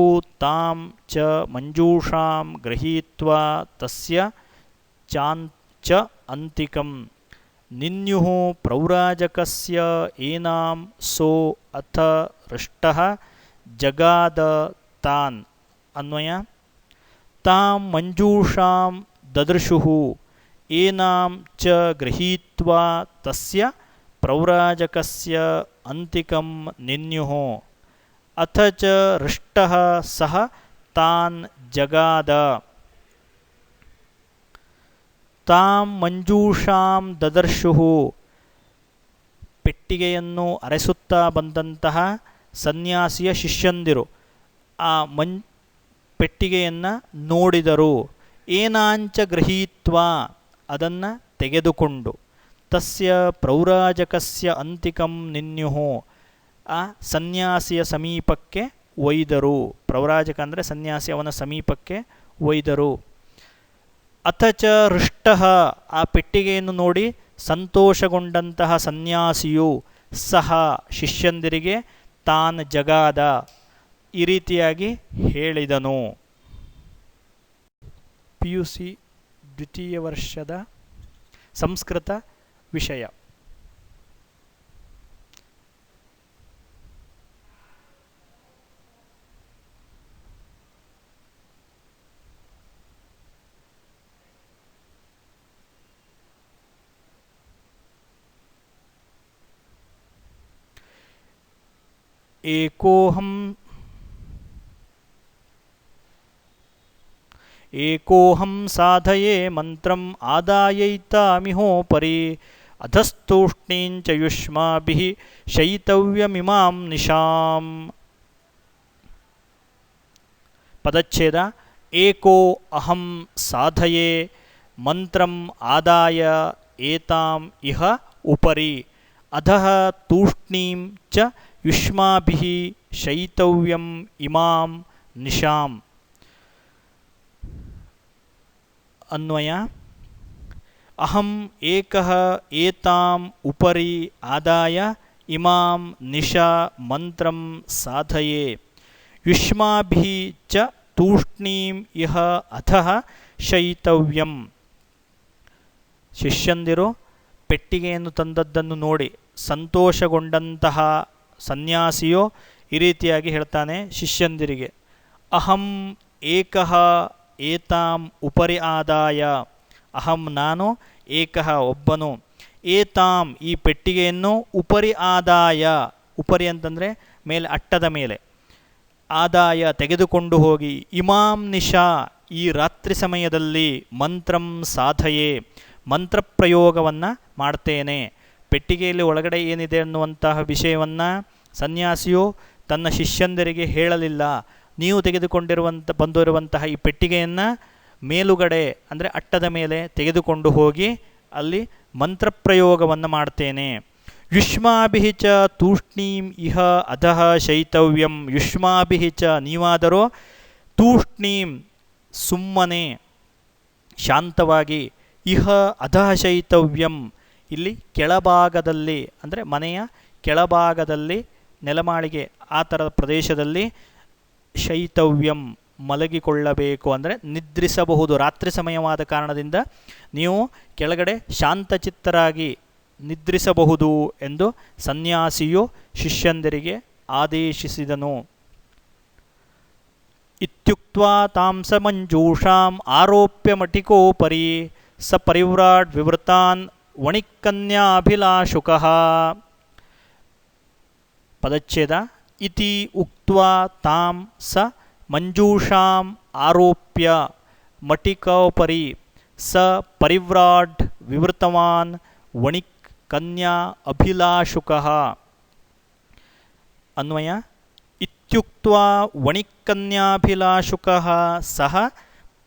ತಾಂ ಚ ಮಂಜೂಷಾಂ ಗೃಹೀತ್ವಾ ತಸ್ಯ ಚಾಂಚ ಅಂತಿಕಂ ನಿನ್ಯುಃ ಪ್ರೌರಾಜಕಸ್ಯ ಏನಾಂ ಸೋ ಅಥ ಹೃಷ್ಟಃ ಜಗಾದ ತಾನ್. ಅನ್ವಯ ತಾಂ ಮಂಜೂಷಾಂ ದದೃಶುಃ ಏನಾಂ ಚ ಗೃಹೀತ್ವಾ ತಸ್ಯ ಪ್ರೌರಾಜಕಸ್ಯ ಅಂತಿಕಂ ನಿನ್ಯುಃ ಅಥ ಚ ಹೃಷ್ಟಃ ಸಹ ತಾನ್ ಜಗಾದ. ತಾಂ ಮಂಜೂಷಾಂ ದದರ್ಶುಃ ಪೆಟ್ಟಿಗೆಯನ್ನು ಅರೆಸುತ್ತಾ ಬಂದಂತಹ ಸನ್ಯಾಸಿಯ ಶಿಷ್ಯಂದಿರು ಆ ಪೆಟ್ಟಿಗೆಯನ್ನು ನೋಡಿದರು. ಏನಾಂಚ ಗೃಹೀತ್ವಾ ಅದನ್ನು ತೆಗೆದುಕೊಂಡು ತಸ್ಯ ಪ್ರೌರಾಜಕಸ್ಯ ಅಂತಿಕಂ ನಿನ್ಯುಃ ಆ ಸನ್ಯಾಸಿಯ ಸಮೀಪಕ್ಕೆ ಒಯ್ದರು. ಪ್ರೌರಾಜಕ ಅಂದರೆ ಸನ್ಯಾಸಿ, ಅವನ ಸಮೀಪಕ್ಕೆ ಒಯ್ದರು. ಅಥ ಚ ಹೃಷ್ಟಃ ಆ ಪೆಟ್ಟಿಗೆಯನ್ನು ನೋಡಿ ಸಂತೋಷಗೊಂಡಂತಹ ಸನ್ಯಾಸಿಯು ಸಹ ಶಿಷ್ಯಂದಿರಿಗೆ ತಾನ್ ಜಗಾದ ಈ ರೀತಿಯಾಗಿ ಹೇಳಿದನು. PUC ದ್ವಿತೀಯ ವರ್ಷದ ಸಂಸ್ಕೃತ ವಿಷಯ. ಏಕೋಹಂ ಸಾಧಯೇ ಮಂತ್ರಂ ಆದಾಯೈತಾಮಿಹೋಪರಿ ಅಧಸ್ತೂಷ್ಣೀಂಚ ಯುಷ್ಮಾಭಿಃ ಶಯಿತವ್ಯಮಿಮಾಂ ನಿಶಾಂ. ಪದಚ್ಛೇದ. ಏಕೋ ಅಹಂ ಸಾಧಯೇ ಮಂತ್ರಂ ಆದಾಯ ಏತಾಂ ಇಹ ಉಪರಿ ಅಧಃ ತೂಷ್ಣೀಂ ಚ ಯುಷ್ಮಾಭಿಃ ಶಯಿತವ್ಯಂ ಇಮಾಂ ನಿಶಾಂ. ಅನ್ವಯ ಅಹಂ ಏಕಃ ಏತಾಂ ಉಪರಿ ಆದಾಯ ಇಮಾಂ ನಿಶಾ ಮಂತ್ರಂ ಸಾಧಯೇ ಯುಷ್ಮಾಭಿಃ ಚ ತೂಷ್ಣೀಂ ಇಹ ಅಧಃ ಶಯಿತವ್ಯಂ. ಶಿಷ್ಯಂದಿರು ಪೆಟ್ಟಿಗೆಯನ್ನು ತಂದದ್ದನ್ನು ನೋಡಿ ಸಂತೋಷಗೊಂಡಂತಹ ಸನ್ಯಾಸಿಯೋ ಈ ರೀತಿಯಾಗಿ ಹೇಳ್ತಾನೆ ಶಿಷ್ಯಂದಿರಿಗೆ, ಅಹಂ ಏಕಃ ಏತಾಂ ಉಪರಿ ಆದಾಯ, ಅಹಂ ನಾನು, ಏಕಃ ಒಬ್ಬನು, ಏತಾಂ ಈ ಪೆಟ್ಟಿಗೆಯನ್ನು, ಉಪರಿ ಆದಾಯ, ಉಪರಿ ಅಂತಂದರೆ ಮೇಲೆ ಅಟ್ಟದ ಮೇಲೆ, ಆದಾಯ ತೆಗೆದುಕೊಂಡು ಹೋಗಿ, ಇಮಾಂ ನಿಶಾ ಈ ರಾತ್ರಿ ಸಮಯದಲ್ಲಿ, ಮಂತ್ರಂ ಸಾಧಯೇ ಮಂತ್ರಪ್ರಯೋಗವನ್ನು ಮಾಡ್ತೇನೆ. ಪೆಟ್ಟಿಗೆಯಲ್ಲಿ ಒಳಗಡೆ ಏನಿದೆ ಅನ್ನುವಂತಹ ವಿಷಯವನ್ನು ಸನ್ಯಾಸಿಯು ತನ್ನ ಶಿಷ್ಯಂದರಿಗೆ ಹೇಳಲಿಲ್ಲ. ನೀವು ಬಂದಿರುವಂತಹ ಈ ಪೆಟ್ಟಿಗೆಯನ್ನು ಮೇಲುಗಡೆ ಅಂದರೆ ಅಟ್ಟದ ಮೇಲೆ ತೆಗೆದುಕೊಂಡು ಹೋಗಿ ಅಲ್ಲಿ ಮಂತ್ರಪ್ರಯೋಗವನ್ನು ಮಾಡ್ತೇನೆ. ಯುಷ್ಮಾಭಿಃ ಚ ತೂಷ್ಣೀಂ ಇಹ ಅಧಃ ಶೈತವ್ಯಂ. ಯುಷ್ಮಾಭಿಃ ಚ ನೀವಾದರೋ, ತೂಷ್ಣೀಂ ಸುಮ್ಮನೆ ಶಾಂತವಾಗಿ, ಇಹ ಅಧಃ ಶೈತವ್ಯಂ ಇಲ್ಲಿ ಕೆಳಭಾಗದಲ್ಲಿ ಅಂದರೆ ಮನೆಯ ಕೆಳಭಾಗದಲ್ಲಿ ನೆಲಮಾಳಿಗೆ ಆ ಥರದ ಪ್ರದೇಶದಲ್ಲಿ, ಶೈತವ್ಯಂ ಮಲಗಿಕೊಳ್ಳಬೇಕು ಅಂದರೆ ನಿದ್ರಿಸಬಹುದು. ರಾತ್ರಿ ಸಮಯವಾದ ಕಾರಣದಿಂದ ನೀವು ಕೆಳಗಡೆ ಶಾಂತಚಿತ್ತರಾಗಿ ನಿದ್ರಿಸಬಹುದು ಎಂದು ಸನ್ಯಾಸಿಯು ಶಿಷ್ಯಂದರಿಗೆ ಆದೇಶಿಸಿದನು. ಇತ್ಯುಕ್ತ್ವಾ ತಾಂಸ ಮಂಜೂಷಾಂ ಆರೋಪ್ಯ ಮಟಿಕೋಪರಿ ಸ ಪರಿವ್ರಾಡ್ ವಿವೃತಾನ್ ವಣಿಕನ್ಯಾಭಿಲಾಷುಕಃ. ಪದಚ್ಛೇದ. ಇತಿ ಉಕ್ತ್ವಾ ತಾಂ ಸ ಮಂಜೂಷಾಂ ಆರೋಪ್ಯ ಮಟಿಕೋಪರಿ ಸ ಪರಿವ್ರಾಡ್ ವಿವೃತವಾನ್ ವಣಿಕ್ ಕನ್ಯಾ ಅಭಿಲಾಷುಕಃ. ಅನ್ವಯ. ಇತ್ಯುಕ್ತ್ವಾ ವಣಿಕನ್ಯಾಭಿಲಾಷುಕಃ ಸಹ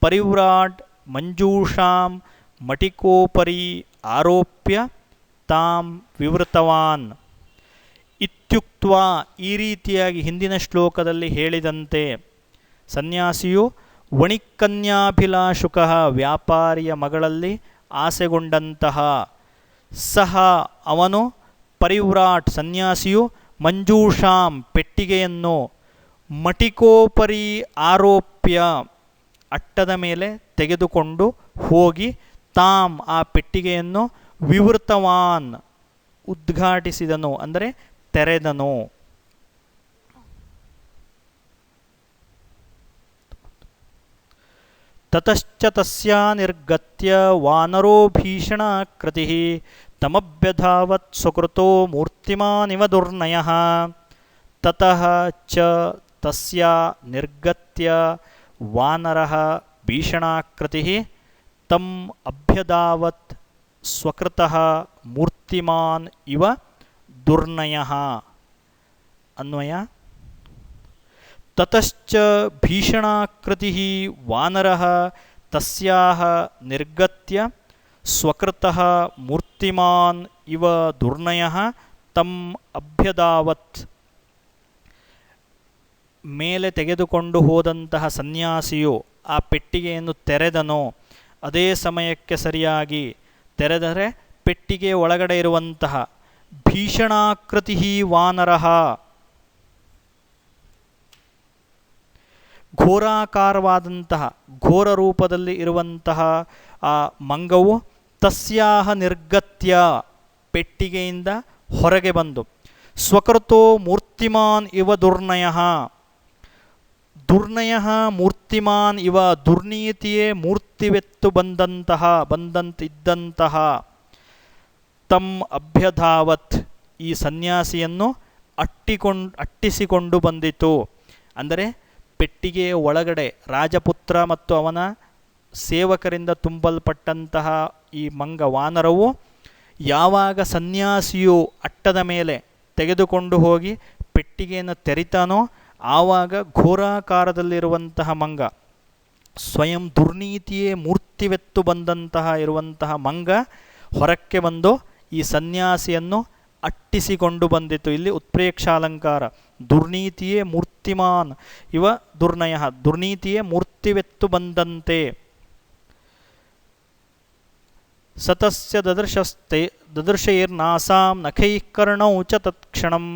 ಪರಿವ್ರಾಡ್ ಮಂಜೂಷಾಂ ಮಟಿಕೋಪರಿ ಆರೋಪ್ಯ ತಾಂ ವಿವೃತವಾನ್. ಇತ್ಯುಕ್ತ್ವಾ ಈ ರೀತಿಯಾಗಿ ಹಿಂದಿನ ಶ್ಲೋಕದಲ್ಲಿ ಹೇಳಿದಂತೆ ಸನ್ಯಾಸಿಯು ವಣಿಕನ್ಯಾಭಿಲಾಷುಕಃ ವ್ಯಾಪಾರಿಯ ಮಗಳಲ್ಲಿ ಆಸೆಗೊಂಡಂತಹ, ಸಹ ಅವನು, ಪರಿವ್ರಾಟ್ ಸನ್ಯಾಸಿಯು, ಮಂಜೂಷಾಂ ಪೆಟ್ಟಿಗೆಯನ್ನು, ಮಟಿಕೋಪರಿ ಆರೋಪ್ಯ ಅಟ್ಟದ ಮೇಲೆ ತೆಗೆದುಕೊಂಡು ಹೋಗಿ, ತಾಂ ಆ ಪೆಟ್ಟಿಗೆಯನ್ನು, ವಿವೃತವಾನ್ ಉದ್ಘಾಟಿಸಿದನು ಅಂದರೆ ತೆರೆದನು. ತತಶ್ಚ ತಸ್ಯಾ ನಿರ್ಗತ್ಯ ವಾನರೋ ಭೀಷಣಾಕೃತಿಃ ತಮಭ್ಯಧಾವತ್ ಸ್ವಕೃತೋ ಮೂರ್ತಿಮಾನಿವ ದುರ್ನಯಃ. ತತಃ ಚ ತಸ್ಯಾ ನಿರ್ಗತ್ಯ ವಾನರಃ ಭೀಷಣಾಕೃತಿಃ ತಮ್ ಅಭ್ಯಧಾವತ್ ಸ್ವಕೃತಃ ಮೂರ್ತಿಮಾನ್ ಇವ ದುರ್ನಯಃ. ಅನ್ವಯ. ತತಶ್ಚ ಭೀಷಣಾಕೃತಿಃ ವಾನರಃ ತಸ್ಯಾಹ ನಿರ್ಗತ್ಯ ಸ್ವಕೃತಃ ಮೂರ್ತಿಮಾನ್ ಇವ ದುರ್ನಯಃ ತಮ್ ಅಭ್ಯಧಾವತ್. ಮೇಲೆ ತೆಗೆದುಕೊಂಡು ಹೋದಂತಹ ಸನ್ಯಾಸಿಯು ಆ ಪೆಟ್ಟಿಗೆಯನ್ನು ತೆರೆದನು. ಅದೇ ಸಮಯಕ್ಕೆ ಸರಿಯಾಗಿ ತೆರೆದರೆ ಪೆಟ್ಟಿಗೆ ಒಳಗಡೆ ಇರುವಂತಹ ಭೀಷಣಾಕೃತಿಃ ವಾನರಃ ಘೋರಾಕಾರವಾದಂತಹ ಘೋರ ರೂಪದಲ್ಲಿ ಇರುವಂತಹ ಆ ಮಂಗವು ತಸ್ಯಾಹ ನಿರ್ಗತ್ಯ ಪೆಟ್ಟಿಗೆಯಿಂದ ಹೊರಗೆ ಬಂದು ಸ್ವಕೃತೋ ಮೂರ್ತಿಮಾನ್ ಇವ ದುರ್ನಯಃ ದುರ್ನಯಃ ಮೂರ್ತಿಮಾನ್ ಇವ ದುರ್ನೀತಿಯೇ ಮೂರ್ತಿವೆತ್ತು ಬಂದಂತಿದ್ದಂತಹ ತಮ್ ಅಭ್ಯಧಾವತ್ ಈ ಸನ್ಯಾಸಿಯನ್ನು ಅಟ್ಟಿಸಿಕೊಂಡು ಬಂದಿತು. ಅಂದರೆ ಪೆಟ್ಟಿಗೆಯ ಒಳಗಡೆ ರಾಜಪುತ್ರ ಮತ್ತು ಅವನ ಸೇವಕರಿಂದ ತುಂಬಲ್ಪಟ್ಟಂತಹ ಈ ಮಂಗ ವಾನರವು ಯಾವಾಗ ಸನ್ಯಾಸಿಯು ಅಟ್ಟದ ಮೇಲೆ ತೆಗೆದುಕೊಂಡು ಹೋಗಿ ಪೆಟ್ಟಿಗೆಯನ್ನು ತೆರಿತಾನೋ ಆವಾಗ ಘೋರಾಕಾರದಲ್ಲಿರುವಂತಹ ಮಂಗ ಸ್ವಯಂ ದುರ್ನೀತಿಯೇ ಮೂರ್ತಿವೆತ್ತು ಬಂದಂತಹ ಇರುವಂತಹ ಮಂಗ ಹೊರಕ್ಕೆ ಬಂದು ಈ ಸನ್ಯಾಸಿಯನ್ನು ಅಟ್ಟಿಸಿಕೊಂಡು ಬಂದಿತು. ಇಲ್ಲಿ ಉತ್ಪ್ರೇಕ್ಷಾಲಂಕಾರ. ದುರ್ನೀತಿಯೇ ಮೂರ್ತಿಮಾನ್ ಇವ ದುರ್ನಯ ದುರ್ನೀತಿಯೇ ಮೂರ್ತಿವೆತ್ತು ಬಂದಂತೆ ಸತಸ್ಯ ದದರ್ಶೈರ್ನಾಸಾಂ ನಖೈಃ ಕರ್ಣೌ ಚ ತತ್ಕ್ಷಣಂ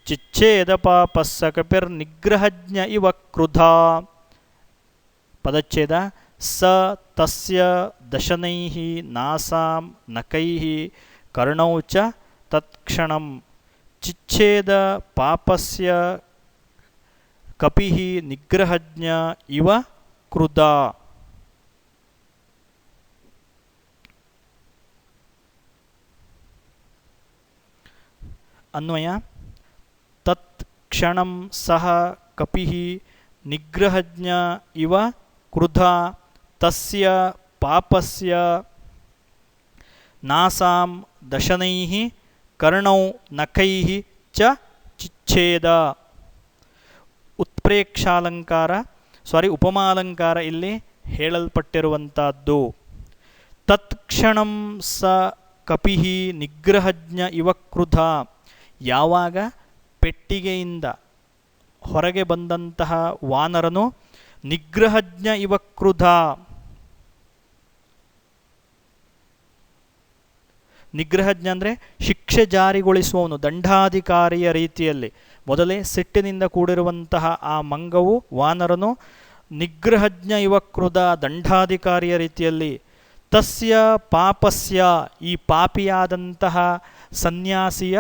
ಚಿಚ್ಛೇದ ಪಾಪಸ್ಸ ಕಪಿರ್ನಿಗ್ರಹಜ್ಞ ಇವ ಕ್ರುಧಾ. ಪದಚ್ಛೇದ. ಸ ತಸ್ಯ ದಶನೈಃ ನಾಸಾಂ ನಖೈಃ ಕರ್ಣೌ ಚ ತತ್ಕ್ಷಣಂ ಚಿಚ್ಛೇದ ಪಾಪಸ್ಯ ಕಪಿಃ ನಿಗ್ರಹಜ್ಞ ಇವ ಕ್ರುಧಾ. ಅನ್ವಯ. ತತ್ಕ್ಷಣಂ ಸಹ ಕಪಿಃ ನಿಗ್ರಹಜ್ಞ ಇವ ಕ್ರುಧಾ ತಸ್ಯ ಪಾಪಸ್ಯ ನಾಸಾಂ ದಶನೈಃ ಕರ್ಣೌ ನಖೈಃ ಚ ಚಿಚ್ಛೇದ. ಉಪಮಾಲಂಕಾರ ಇಲ್ಲಿ ಹೇಳಲ್ಪಟ್ಟಿರುವಂಥದ್ದು. ತತ್ಕ್ಷಣಂ ಸ ಕಪಿಃ ನಿಗ್ರಹಜ್ಞ ಇವ ಕ್ರುಧಾ. ಯಾವಾಗ ಪೆಟ್ಟಿಗೆಯಿಂದ ಹೊರಗೆ ಬಂದಂತಹ ವಾನರನು ನಿಗ್ರಹಜ್ಞ ಇವ ಕ್ರುಧಾ. ನಿಗ್ರಹಜ್ಞ ಅಂದರೆ ಶಿಕ್ಷೆ ಜಾರಿಗೊಳಿಸುವವನು, ದಂಡಾಧಿಕಾರಿಯ ರೀತಿಯಲ್ಲಿ. ಮೊದಲೇ ಸಿಟ್ಟಿನಿಂದ ಕೂಡಿರುವಂತಹ ಆ ಮಂಗವು ವಾನರನು ನಿಗ್ರಹಜ್ಞ ಇವ ಕ್ರುಧಾ, ದಂಡಾಧಿಕಾರಿಯ ರೀತಿಯಲ್ಲಿ. ತಸ್ಯ ಪಾಪಸ್ಯ, ಈ ಪಾಪಿಯಾದಂತಹ ಸನ್ಯಾಸಿಯ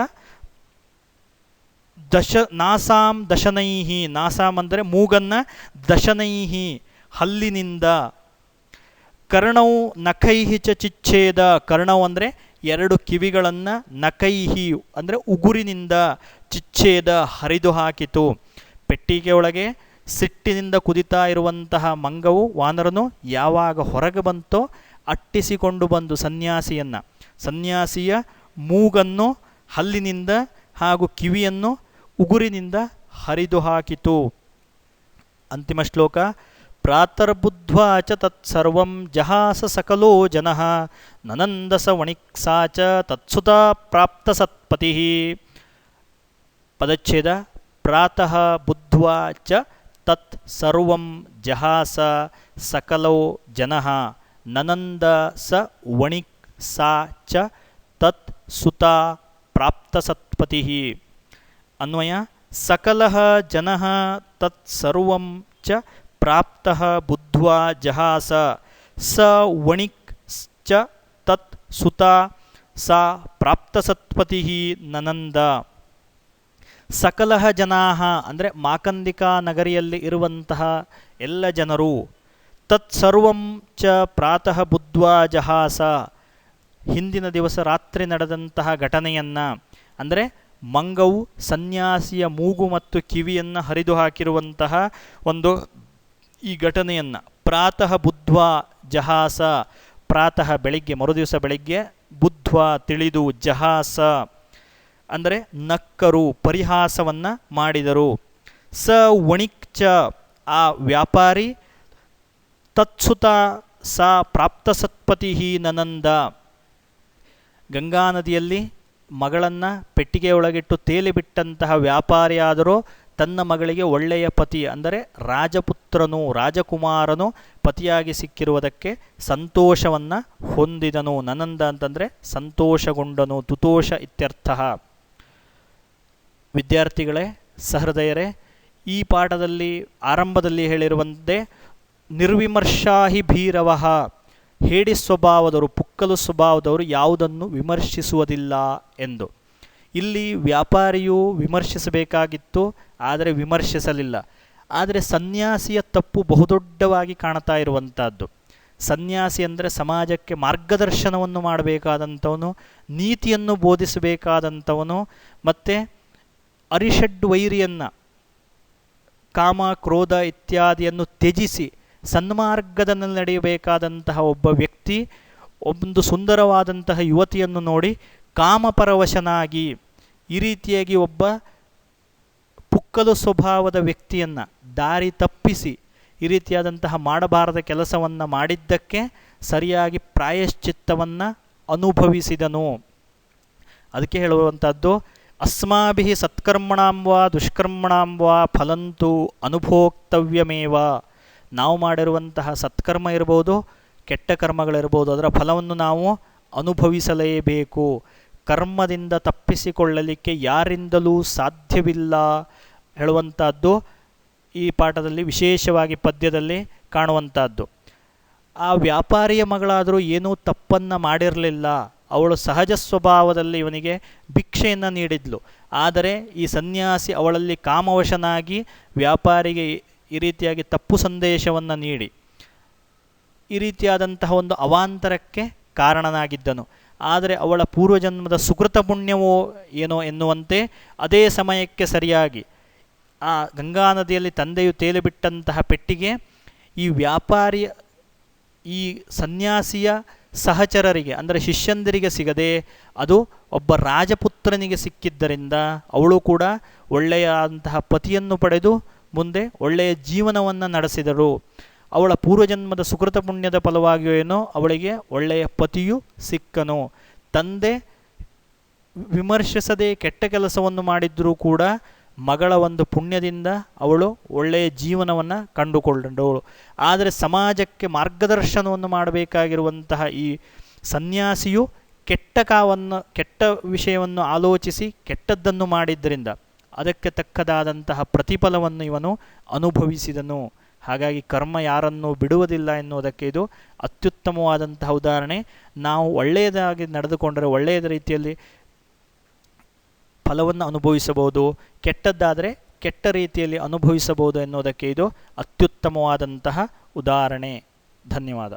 ನಾಸಾಂ ದಶನೈಹಿ, ನಾಸಾಂ ಅಂದರೆ ಮೂಗನ್ನ, ದಶನೈಹಿ ಹಲ್ಲಿನಿಂದ, ಕರ್ಣೌ ನಖೈಹಿ ಚ ಚಿಚ್ಛೇದ, ಕರ್ಣೌ ಅಂದರೆ ಎರಡು ಕಿವಿಗಳನ್ನು, ನಖೈಹಿ ಅಂದರೆ ಉಗುರಿನಿಂದ, ಚಿಚ್ಛೇದ ಹರಿದು ಹಾಕಿತು. ಪೆಟ್ಟಿಗೆ ಒಳಗೆ ಸಿಟ್ಟಿನಿಂದ ಕುದಿತಾ ಇರುವಂತಹ ಮಂಗವು ವಾನರನು ಯಾವಾಗ ಹೊರಗೆ ಬಂತೋ ಅಟ್ಟಿಸಿಕೊಂಡು ಬಂದು ಸನ್ಯಾಸಿಯ ಮೂಗನ್ನು ಹಲ್ಲಿನಿಂದ ಹಾಗೂ ಕಿವಿಯನ್ನು ಉಗುರಿನಿಂದ ಹರಿದು ಹಾಕಿತು. ಅಂತಿಮ ಶ್ಲೋಕ. ಪ್ರಾತರ್ಬುದ್ಧ್ವಾ ಚ ತತ್ಸರ್ವಂ ಜಹಾಸ ಸಕಲೋ ಜನಃ ನನಂದಸ ವಣಿಕ್ಸಾ ಚ ತತ್ಸುತಾ ಪ್ರಾಪ್ತ ಸತ್ಪತಿಃ. ಪದಚ್ಛೇದ. ಪ್ರಾತಃ ಬುದ್ಧ್ವಾ ಚ ತತ್ ಸರ್ವಂ ಜಹಾಸ ಸಕಲೋ ಜನಃ ನನಂದ ಸ ವಣಿಕ್ ಸಾ ಚ ತತ್ ಸುತಾ ಪ್ರಾಪ್ತ ಸತ್ಪತಿಃ. ಅನ್ವಯ. ಸಕಲಃ ಜನಃ ತತ್ ಸರ್ವಂ ಚ ಪ್ರಾಪ್ತಃ ಬುದ್ಧ್ವಾ ಜಹಾಸ ಸ ವಣಿಕ್ ಚ ತತ್ ಸುತಾ ಸಾ ಪ್ರಾಪ್ತ ಸತ್ಪತಿಃ ನನಂದ. ಸಕಲಃ ಜನಾಃ ಅಂದರೆ ಮಾಕಂದಿಕಾ ನಗರಿಯಲ್ಲಿ ಇರುವಂತಹ ಎಲ್ಲ ಜನರು. ತತ್ಸರ್ವಂ ಚ ಪ್ರಾತಃ ಬುದ್ಧ್ವಾ ಜಹಾಸ, ಹಿಂದಿನ ದಿವಸ ರಾತ್ರಿ ನಡೆದಂತಹ ಘಟನೆಯನ್ನು, ಅಂದರೆ ಮಂಗವು ಸನ್ಯಾಸಿಯ ಮೂಗು ಮತ್ತು ಕಿವಿಯನ್ನು ಹರಿದು ಹಾಕಿರುವಂತಹ ಒಂದು ಈ ಘಟನೆಯನ್ನು ಪ್ರಾತಃ ಬುದ್ಧ್ವಾ ಜಹಾಸ, ಪ್ರಾತಃ ಬೆಳಿಗ್ಗೆ, ಮರುದಿವಸ ಬೆಳಿಗ್ಗೆ, ಬುದ್ಧ್ವಾ ತಿಳಿದು, ಜಹಾಸ ಅಂದರೆ ನಕ್ಕರು, ಪರಿಹಾಸವನ್ನು ಮಾಡಿದರು. ಸ ವಣಿಕ್ ಚ ಆ ವ್ಯಾಪಾರಿ, ತತ್ಸುತ ಸಾ ಪ್ರಾಪ್ತ ಸತ್ಪತಿಃ ನನಂದ. ಗಂಗಾ ನದಿಯಲ್ಲಿ ಮಗಳನ್ನು ಪೆಟ್ಟಿಗೆಯೊಳಗಿಟ್ಟು ತೇಲಿಬಿಟ್ಟಂತಹ ವ್ಯಾಪಾರಿಯಾದರೂ ತನ್ನ ಮಗಳಿಗೆ ಒಳ್ಳೆಯ ಪತಿ ಅಂದರೆ ರಾಜಪುತ್ರನು, ರಾಜಕುಮಾರನು ಪತಿಯಾಗಿ ಸಿಕ್ಕಿರುವುದಕ್ಕೆ ಸಂತೋಷವನ್ನು ಹೊಂದಿದನು. ನನಂದ ಅಂತಂದರೆ ಸಂತೋಷಗೊಂಡನು, ತುತೋಷ ಇತ್ಯರ್ಥ. ವಿದ್ಯಾರ್ಥಿಗಳೇ, ಸಹೃದಯರೇ, ಈ ಪಾಠದಲ್ಲಿ ಆರಂಭದಲ್ಲಿ ಹೇಳಿರುವಂತೆ ನಿರ್ವಿಮರ್ಶಾ ಹಿ ಭೀರವಃ, ಹೇಡಿ ಸ್ವಭಾವದವರು, ಪುಕ್ಕಲು ಸ್ವಭಾವದವರು ಯಾವುದನ್ನು ವಿಮರ್ಶಿಸುವುದಿಲ್ಲ ಎಂದು. ಇಲ್ಲಿ ವ್ಯಾಪಾರಿಯು ವಿಮರ್ಶಿಸಬೇಕಾಗಿತ್ತು, ಆದರೆ ವಿಮರ್ಶಿಸಲಿಲ್ಲ. ಆದರೆ ಸನ್ಯಾಸಿಯ ತಪ್ಪು ಬಹುದೊಡ್ಡವಾಗಿ ಕಾಣ್ತಾ ಇರುವಂಥದ್ದು. ಸನ್ಯಾಸಿ ಅಂದರೆ ಸಮಾಜಕ್ಕೆ ಮಾರ್ಗದರ್ಶನವನ್ನು ಮಾಡಬೇಕಾದಂಥವನು, ನೀತಿಯನ್ನು ಬೋಧಿಸಬೇಕಾದಂಥವನು, ಮತ್ತು ಅರಿಷಡ್ ವೈರಿಯನ್ನು, ಕಾಮ ಕ್ರೋಧ ಇತ್ಯಾದಿಯನ್ನು ತ್ಯಜಿಸಿ ಸನ್ಮಾರ್ಗದಲ್ಲಿ ನಡೆಯಬೇಕಾದಂತಹ ಒಬ್ಬ ವ್ಯಕ್ತಿ ಒಂದು ಸುಂದರವಾದಂತಹ ಯುವತಿಯನ್ನು ನೋಡಿ ಕಾಮಪರವಶನಾಗಿ ಈ ರೀತಿಯಾಗಿ ಒಬ್ಬ ಪುಕ್ಕಲು ಸ್ವಭಾವದ ವ್ಯಕ್ತಿಯನ್ನು ದಾರಿ ತಪ್ಪಿಸಿ ಈ ರೀತಿಯಾದಂತಹ ಮಾಡಬಾರದ ಕೆಲಸವನ್ನು ಮಾಡಿದ್ದಕ್ಕೆ ಸರಿಯಾಗಿ ಪ್ರಾಯಶ್ಚಿತ್ತವನ್ನು ಅನುಭವಿಸಿದನು. ಅದಕ್ಕೆ ಹೇಳುವಂಥದ್ದು, ಅಸ್ಮಾಭಿಃ ಸತ್ಕರ್ಮಣಾಂ ವಾ ದುಷ್ಕರ್ಮಣಾಂ ವಾ ಫಲಂತು ಅನುಭೋಕ್ತವ್ಯಮೇವ. ನಾವು ಮಾಡಿರುವಂತಹ ಸತ್ಕರ್ಮ ಇರ್ಬೋದು, ಕೆಟ್ಟ ಕರ್ಮಗಳಿರ್ಬೋದು, ಅದರ ಫಲವನ್ನು ನಾವು ಅನುಭವಿಸಲೇಬೇಕು. ಕರ್ಮದಿಂದ ತಪ್ಪಿಸಿಕೊಳ್ಳಲಿಕ್ಕೆ ಯಾರಿಂದಲೂ ಸಾಧ್ಯವಿಲ್ಲ ಹೇಳುವಂಥದ್ದು ಈ ಪಾಠದಲ್ಲಿ ವಿಶೇಷವಾಗಿ ಪದ್ಯದಲ್ಲಿ ಕಾಣುವಂಥದ್ದು. ಆ ವ್ಯಾಪಾರಿಯ ಮಗಳಾದರೂ ಏನೂ ತಪ್ಪನ್ನು ಮಾಡಿರಲಿಲ್ಲ. ಅವಳು ಸಹಜ ಸ್ವಭಾವದಲ್ಲಿ ಇವನಿಗೆ ಭಿಕ್ಷೆಯನ್ನು ನೀಡಿದ್ಲು. ಆದರೆ ಈ ಸನ್ಯಾಸಿ ಅವಳಲ್ಲಿ ಕಾಮವಶನಾಗಿ ವ್ಯಾಪಾರಿಗೆ ಈ ರೀತಿಯಾಗಿ ತಪ್ಪು ಸಂದೇಶವನ್ನು ನೀಡಿ ಈ ರೀತಿಯಾದಂತಹ ಒಂದು ಅವಾಂತರಕ್ಕೆ ಕಾರಣನಾಗಿದ್ದನು. ಆದರೆ ಅವಳ ಪೂರ್ವಜನ್ಮದ ಸುಕೃತ ಪುಣ್ಯವೋ ಏನೋ ಎನ್ನುವಂತೆ ಅದೇ ಸಮಯಕ್ಕೆ ಸರಿಯಾಗಿ ಆ ಗಂಗಾ ನದಿಯಲ್ಲಿ ತಂದೆಯು ತೇಲಿಬಿಟ್ಟಂತಹ ಪೆಟ್ಟಿಗೆ ಈ ವ್ಯಾಪಾರಿಯ ಈ ಸನ್ಯಾಸಿಯ ಸಹಚರರಿಗೆ ಅಂದರೆ ಶಿಷ್ಯಂದಿರಿಗೆ ಸಿಗದೆ ಅದು ಒಬ್ಬ ರಾಜಪುತ್ರನಿಗೆ ಸಿಕ್ಕಿದ್ದರಿಂದ ಅವಳು ಕೂಡ ಒಳ್ಳೆಯಂತಹ ಪತಿಯನ್ನು ಪಡೆದು ಮುಂದೆ ಒಳ್ಳೆಯ ಜೀವನವನ್ನು ನಡೆಸಿದರು. ಅವಳ ಪೂರ್ವಜನ್ಮದ ಸುಕೃತ ಪುಣ್ಯದ ಫಲವಾಗಿಯೋ ಏನೋ ಅವಳಿಗೆ ಒಳ್ಳೆಯ ಪತಿಯು ಸಿಕ್ಕನು. ತಂದೆ ವಿಮರ್ಶಿಸದೆ ಕೆಟ್ಟ ಕೆಲಸವನ್ನು ಮಾಡಿದ್ದರೂ ಕೂಡ ಮಗಳ ಒಂದು ಪುಣ್ಯದಿಂದ ಅವಳು ಒಳ್ಳೆಯ ಜೀವನವನ್ನು ಕಂಡುಕೊಂಡವಳು. ಆದರೆ ಸಮಾಜಕ್ಕೆ ಮಾರ್ಗದರ್ಶನವನ್ನು ಮಾಡಬೇಕಾಗಿರುವಂತಹ ಈ ಸನ್ಯಾಸಿಯು ಕೆಟ್ಟ ವಿಷಯವನ್ನು ಆಲೋಚಿಸಿ ಕೆಟ್ಟದ್ದನ್ನು ಮಾಡಿದ್ದರಿಂದ ಅದಕ್ಕೆ ತಕ್ಕದಾದಂತಹ ಪ್ರತಿಫಲವನ್ನು ಇವನು ಅನುಭವಿಸಿದನು. ಹಾಗಾಗಿ ಕರ್ಮ ಯಾರನ್ನೂ ಬಿಡುವುದಿಲ್ಲ ಎನ್ನುವುದಕ್ಕೆ ಇದು ಅತ್ಯುತ್ತಮವಾದಂತಹ ಉದಾಹರಣೆ. ನಾವು ಒಳ್ಳೆಯದಾಗಿ ನಡೆದುಕೊಂಡರೆ ಒಳ್ಳೆಯದ ರೀತಿಯಲ್ಲಿ ಫಲವನ್ನು ಅನುಭವಿಸಬಹುದು, ಕೆಟ್ಟದ್ದಾದರೆ ಕೆಟ್ಟ ರೀತಿಯಲ್ಲಿ ಅನುಭವಿಸಬಹುದು ಎನ್ನುವುದಕ್ಕೆ ಇದು ಅತ್ಯುತ್ತಮವಾದಂತಹ ಉದಾಹರಣೆ. ಧನ್ಯವಾದ.